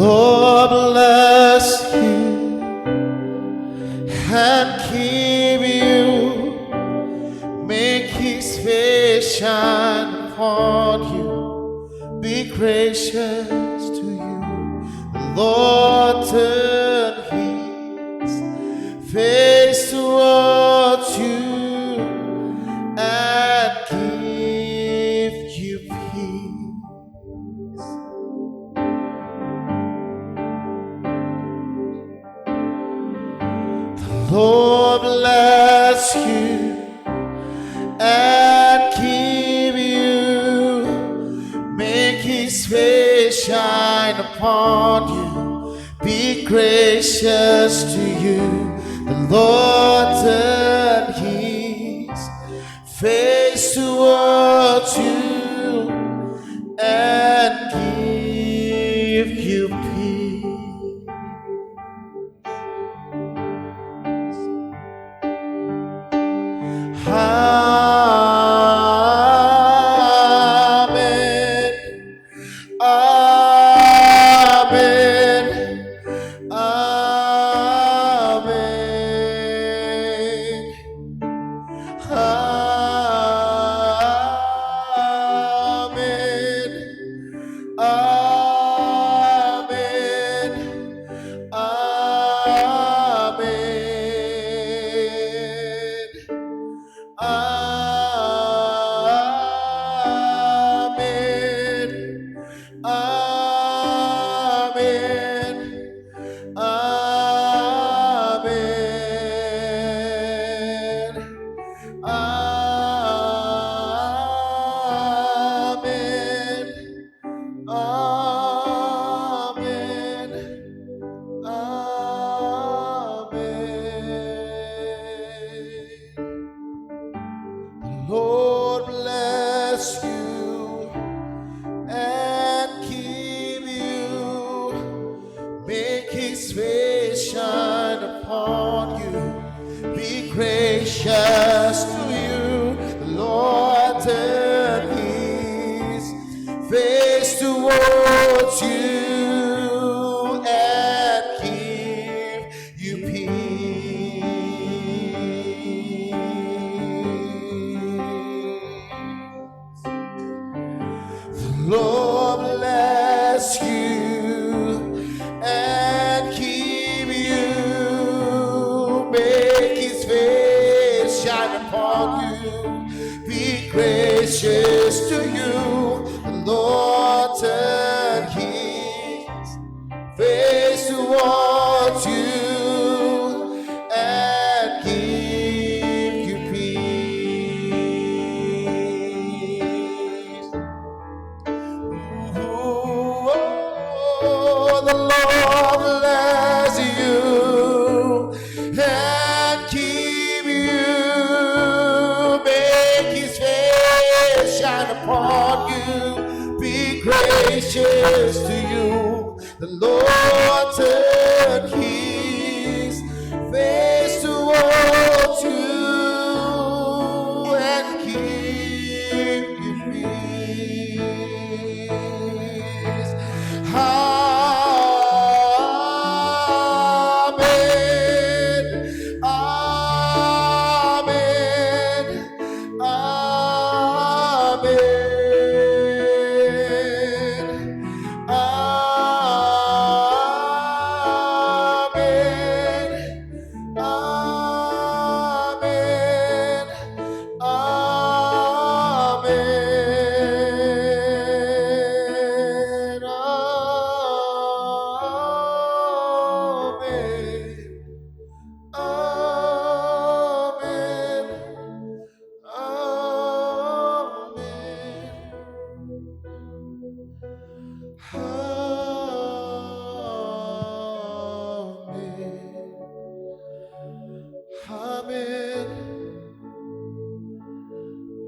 [SPEAKER 2] Lord bless you and keep you, make his face shine upon you, be gracious to you. The Lord turn his face towards you and give you peace. Lord bless you and keep you, make his face shine upon you, be gracious to you. The Lord turn his face towards you and give you peace. Amen. Amen. Amen. Amen. Amen. Amen. Amen. Amen. Amen. Amen. Amen. Amen. Lord bless you and keep you, make his face shine upon you, be gracious to you. The Lord turn his face towards you and give you peace. The Lord bless you and keep you, make his face shine upon you, be gracious to you. The Lord turn his face towards you and give you peace. Oh, the Lord bless you and keep you, make his face shine upon you, be gracious to you. The Lord turn his face towards you and give you peace. Amen. Amen. Amen.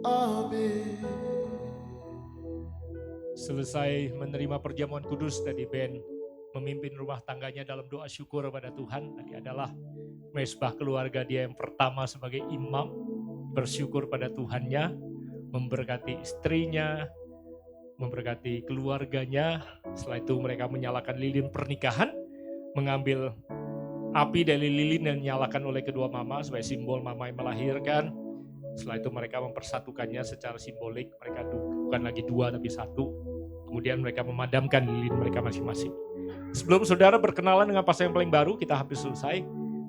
[SPEAKER 2] Amin.
[SPEAKER 4] Selesai menerima perjamuan kudus, tadi Ben memimpin rumah tangganya dalam doa syukur pada Tuhan. Tadi adalah mesbah keluarga dia yang pertama sebagai imam, bersyukur pada Tuhannya, memberkati istrinya, memberkati keluarganya. Setelah itu mereka menyalakan lilin pernikahan, mengambil api dari lilin yang dinyalakan oleh kedua mama sebagai simbol mama yang melahirkan. Setelah itu mereka mempersatukannya secara simbolik. Mereka bukan lagi dua tapi satu. Kemudian mereka memadamkan lilin mereka masing-masing. Sebelum saudara berkenalan dengan pasangan yang paling baru, kita hampir selesai.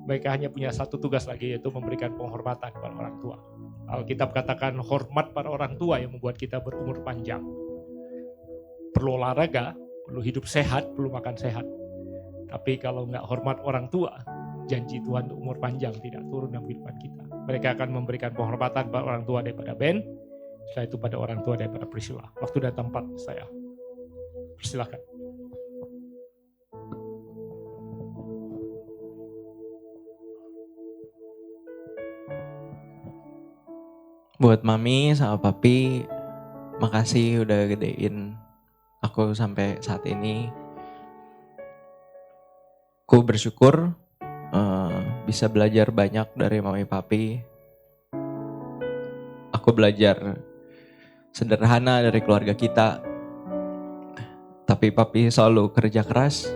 [SPEAKER 4] Mereka hanya punya satu tugas lagi, yaitu memberikan penghormatan kepada orang tua. Alkitab katakan hormat pada orang tua yang membuat kita berumur panjang. Perlu olahraga, perlu hidup sehat, perlu makan sehat. Tapi kalau nggak hormat orang tua, janji Tuhan untuk umur panjang tidak turun dalam kehidupan kita. Mereka akan memberikan penghormatan pada orang tua daripada Ben, setelah itu pada orang tua daripada Priscilla. Waktu dan tempat saya persilakan.
[SPEAKER 5] Buat mami sama papi, makasih udah gedein aku sampai saat ini. Aku bersyukur bisa belajar banyak dari mami papi. Aku belajar sederhana dari keluarga kita. Tapi papi selalu kerja keras.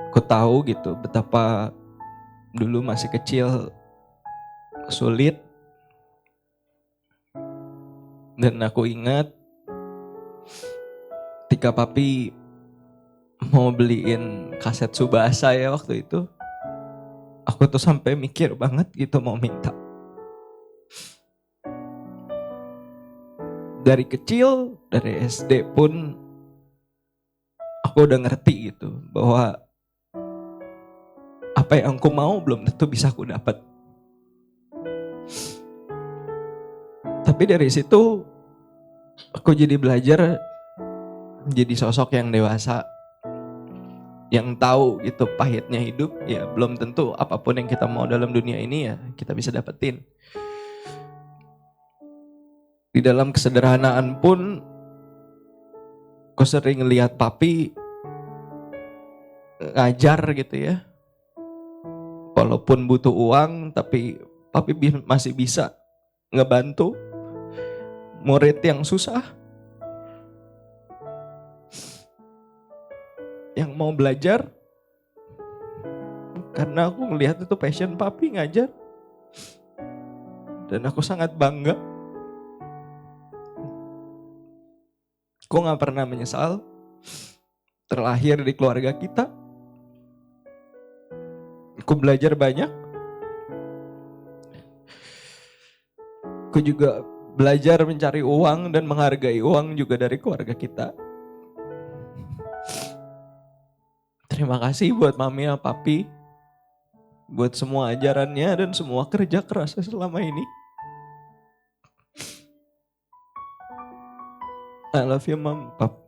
[SPEAKER 5] Aku tahu gitu betapa dulu masih kecil sulit. Dan aku ingat ketika papi mau beliin kaset Subasa ya waktu itu, aku tuh sampai mikir banget gitu mau minta. Dari kecil, dari SD pun aku udah ngerti gitu bahwa apa yang aku mau belum tentu bisa aku dapat. Tapi dari situ aku jadi belajar menjadi sosok yang dewasa, yang tahu gitu pahitnya hidup. Ya belum tentu apapun yang kita mau dalam dunia ini ya kita bisa dapetin. Di dalam kesederhanaan pun aku sering lihat papi ngajar gitu ya. Walaupun butuh uang tapi papi masih bisa ngebantu murid yang susah, yang mau belajar. Karena aku ngelihat itu passion papi ngajar. Dan aku sangat bangga. Aku gak pernah menyesal terlahir di keluarga kita. Aku belajar banyak. Aku juga belajar mencari uang dan menghargai uang juga dari keluarga kita. Terima kasih buat mami dan papi, buat semua ajarannya dan semua kerja kerasnya selama ini. I love you mom, pap.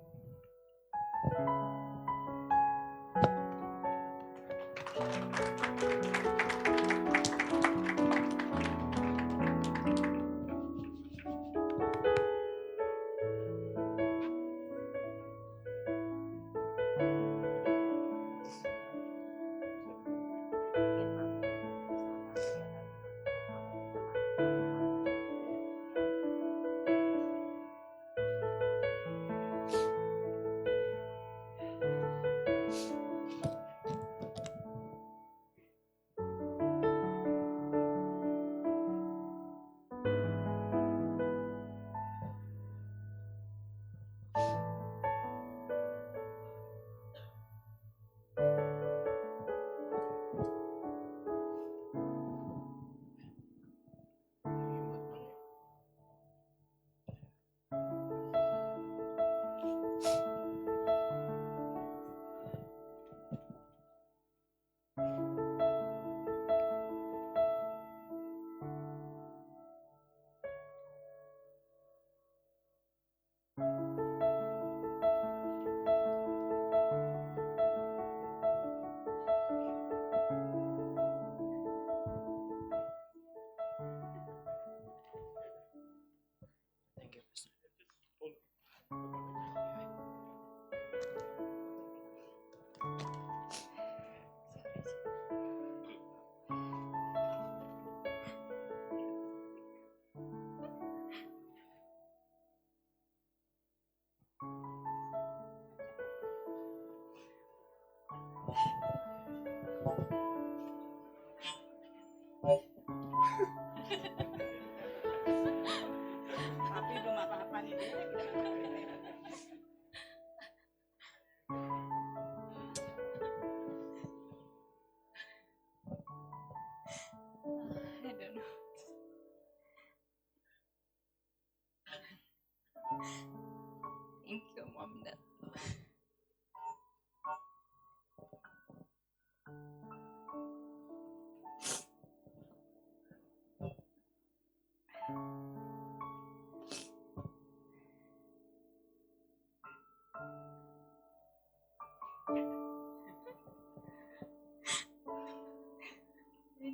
[SPEAKER 6] I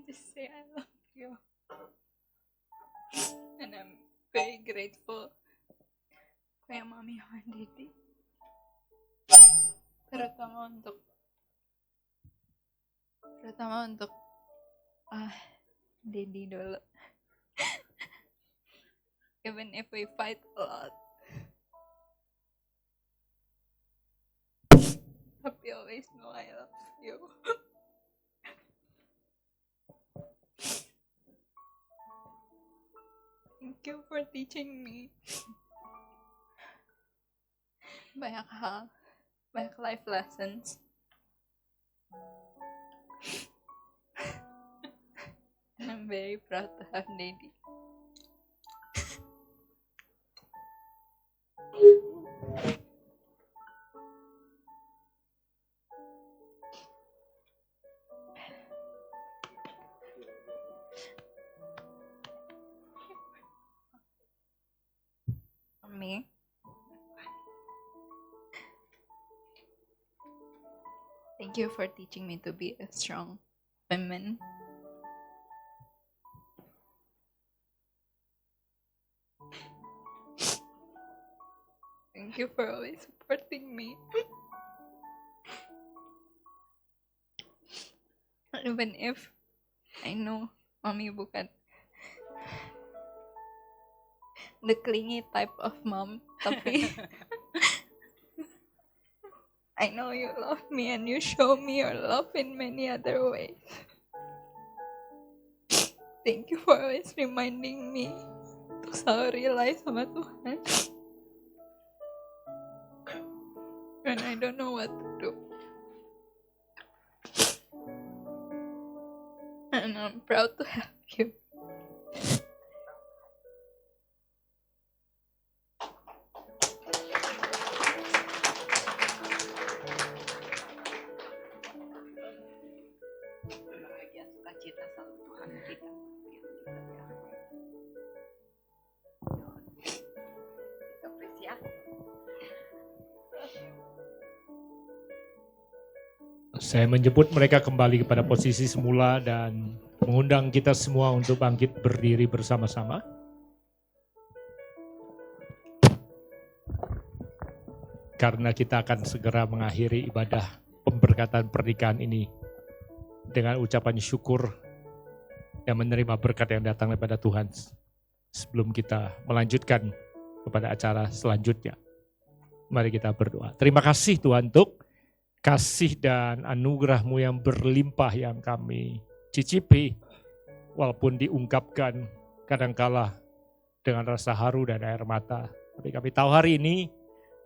[SPEAKER 6] just say I love you. And I'm very grateful kayak Mami sama Daddy. Terutama untuk Daddy dulu. Even if we fight a lot. Tapi always know I love you. Thank you for teaching me banyak hal, banyak life lessons. And I'm very proud to have Daddy. Me. Thank you for teaching me to be a strong woman. Thank you for always supporting me. Even if I know Mommy bukan the clingy type of mom, tapi I know you love me and you show me your love in many other ways. Thank you for always reminding me untuk selalu rely sama Tuhan. And I don't know what to do. And I'm proud to have you.
[SPEAKER 1] Bahagia, sukacita selalu Tuhan berikan. Kita please ya.
[SPEAKER 4] Saya menjemput mereka kembali kepada posisi semula dan mengundang kita semua untuk bangkit berdiri bersama-sama. Karena kita akan segera mengakhiri ibadah pemberkatan pernikahan ini dengan ucapan syukur dan menerima berkat yang datang daripada Tuhan sebelum kita melanjutkan kepada acara selanjutnya. Mari kita berdoa. Terima kasih Tuhan untuk kasih dan anugerah-Mu yang berlimpah yang kami cicipi, walaupun diungkapkan kadangkala dengan rasa haru dan air mata. Tapi kami tahu hari ini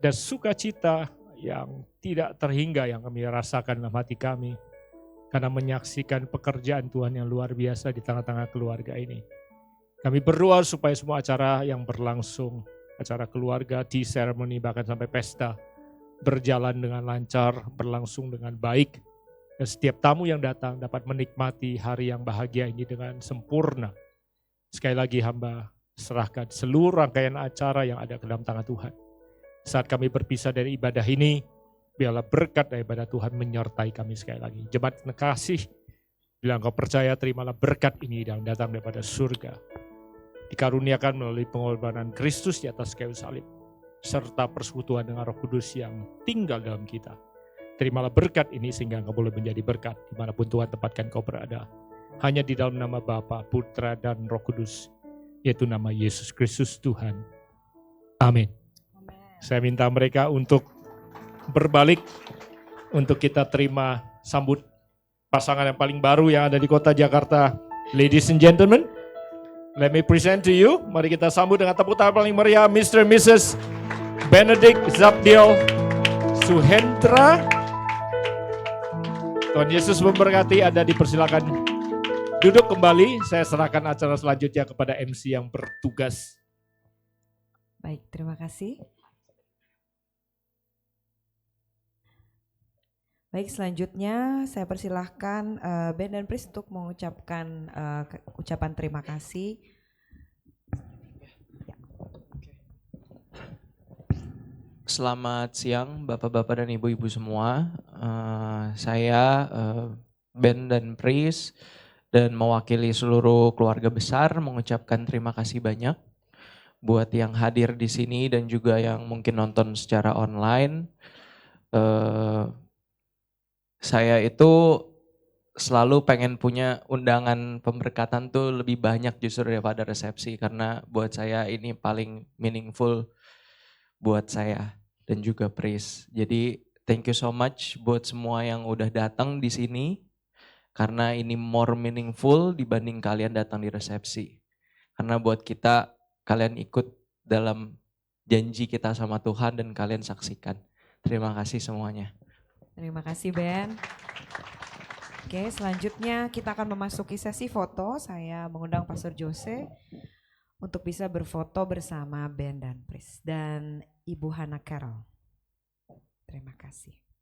[SPEAKER 4] ada sukacita yang tidak terhingga yang kami rasakan dalam hati kami, karena menyaksikan pekerjaan Tuhan yang luar biasa di tengah-tengah keluarga ini. Kami berdoa supaya semua acara yang berlangsung, acara keluarga, tea ceremony, bahkan sampai pesta, berjalan dengan lancar, berlangsung dengan baik. Dan setiap tamu yang datang dapat menikmati hari yang bahagia ini dengan sempurna. Sekali lagi hamba serahkan seluruh rangkaian acara yang ada ke dalam tangan Tuhan. Saat kami berpisah dari ibadah ini, biarlah berkat daripada Tuhan menyertai kami sekali lagi. Jemaat kasih, bila engkau percaya, terimalah berkat ini yang datang daripada surga. Dikaruniakan melalui pengorbanan Kristus di atas kayu salib, serta persekutuan dengan Roh Kudus yang tinggal dalam kita. Terimalah berkat ini sehingga engkau boleh menjadi berkat dimanapun Tuhan tempatkan kau berada. Hanya di dalam nama Bapa, Putra, dan Roh Kudus, yaitu nama Yesus Kristus Tuhan. Amin. Saya minta mereka untuk berbalik, untuk kita terima sambut pasangan yang paling baru yang ada di kota Jakarta. Ladies and gentlemen, let me present to you. Mari kita sambut dengan tepuk tangan paling meriah, Mr. and Mrs. Benedict Zabdiel Suhendra. Tuhan Yesus memberkati. Anda dipersilakan duduk kembali. Saya serahkan acara selanjutnya kepada MC yang bertugas.
[SPEAKER 1] Baik, terima kasih. Baik, selanjutnya saya persilahkan band dan Pris untuk mengucapkan ucapan terima kasih.
[SPEAKER 5] Selamat siang Bapak-Bapak dan Ibu-Ibu semua. saya Ben dan Pris dan mewakili seluruh keluarga besar mengucapkan terima kasih banyak buat yang hadir di sini dan juga yang mungkin nonton secara online. Saya itu selalu pengen punya undangan pemberkatan tuh lebih banyak justru daripada resepsi, karena buat saya ini paling meaningful buat saya dan juga Pris. Jadi thank you so much buat semua yang udah datang di sini, karena ini more meaningful dibanding kalian datang di resepsi. Karena buat kita, kalian ikut dalam janji kita sama Tuhan dan kalian saksikan. Terima kasih semuanya.
[SPEAKER 1] Terima kasih Ben. Oke, selanjutnya kita akan memasuki sesi foto. Saya mengundang Pastor Jose untuk bisa berfoto bersama Ben dan Pris dan Ibu Hana Carol. Terima kasih.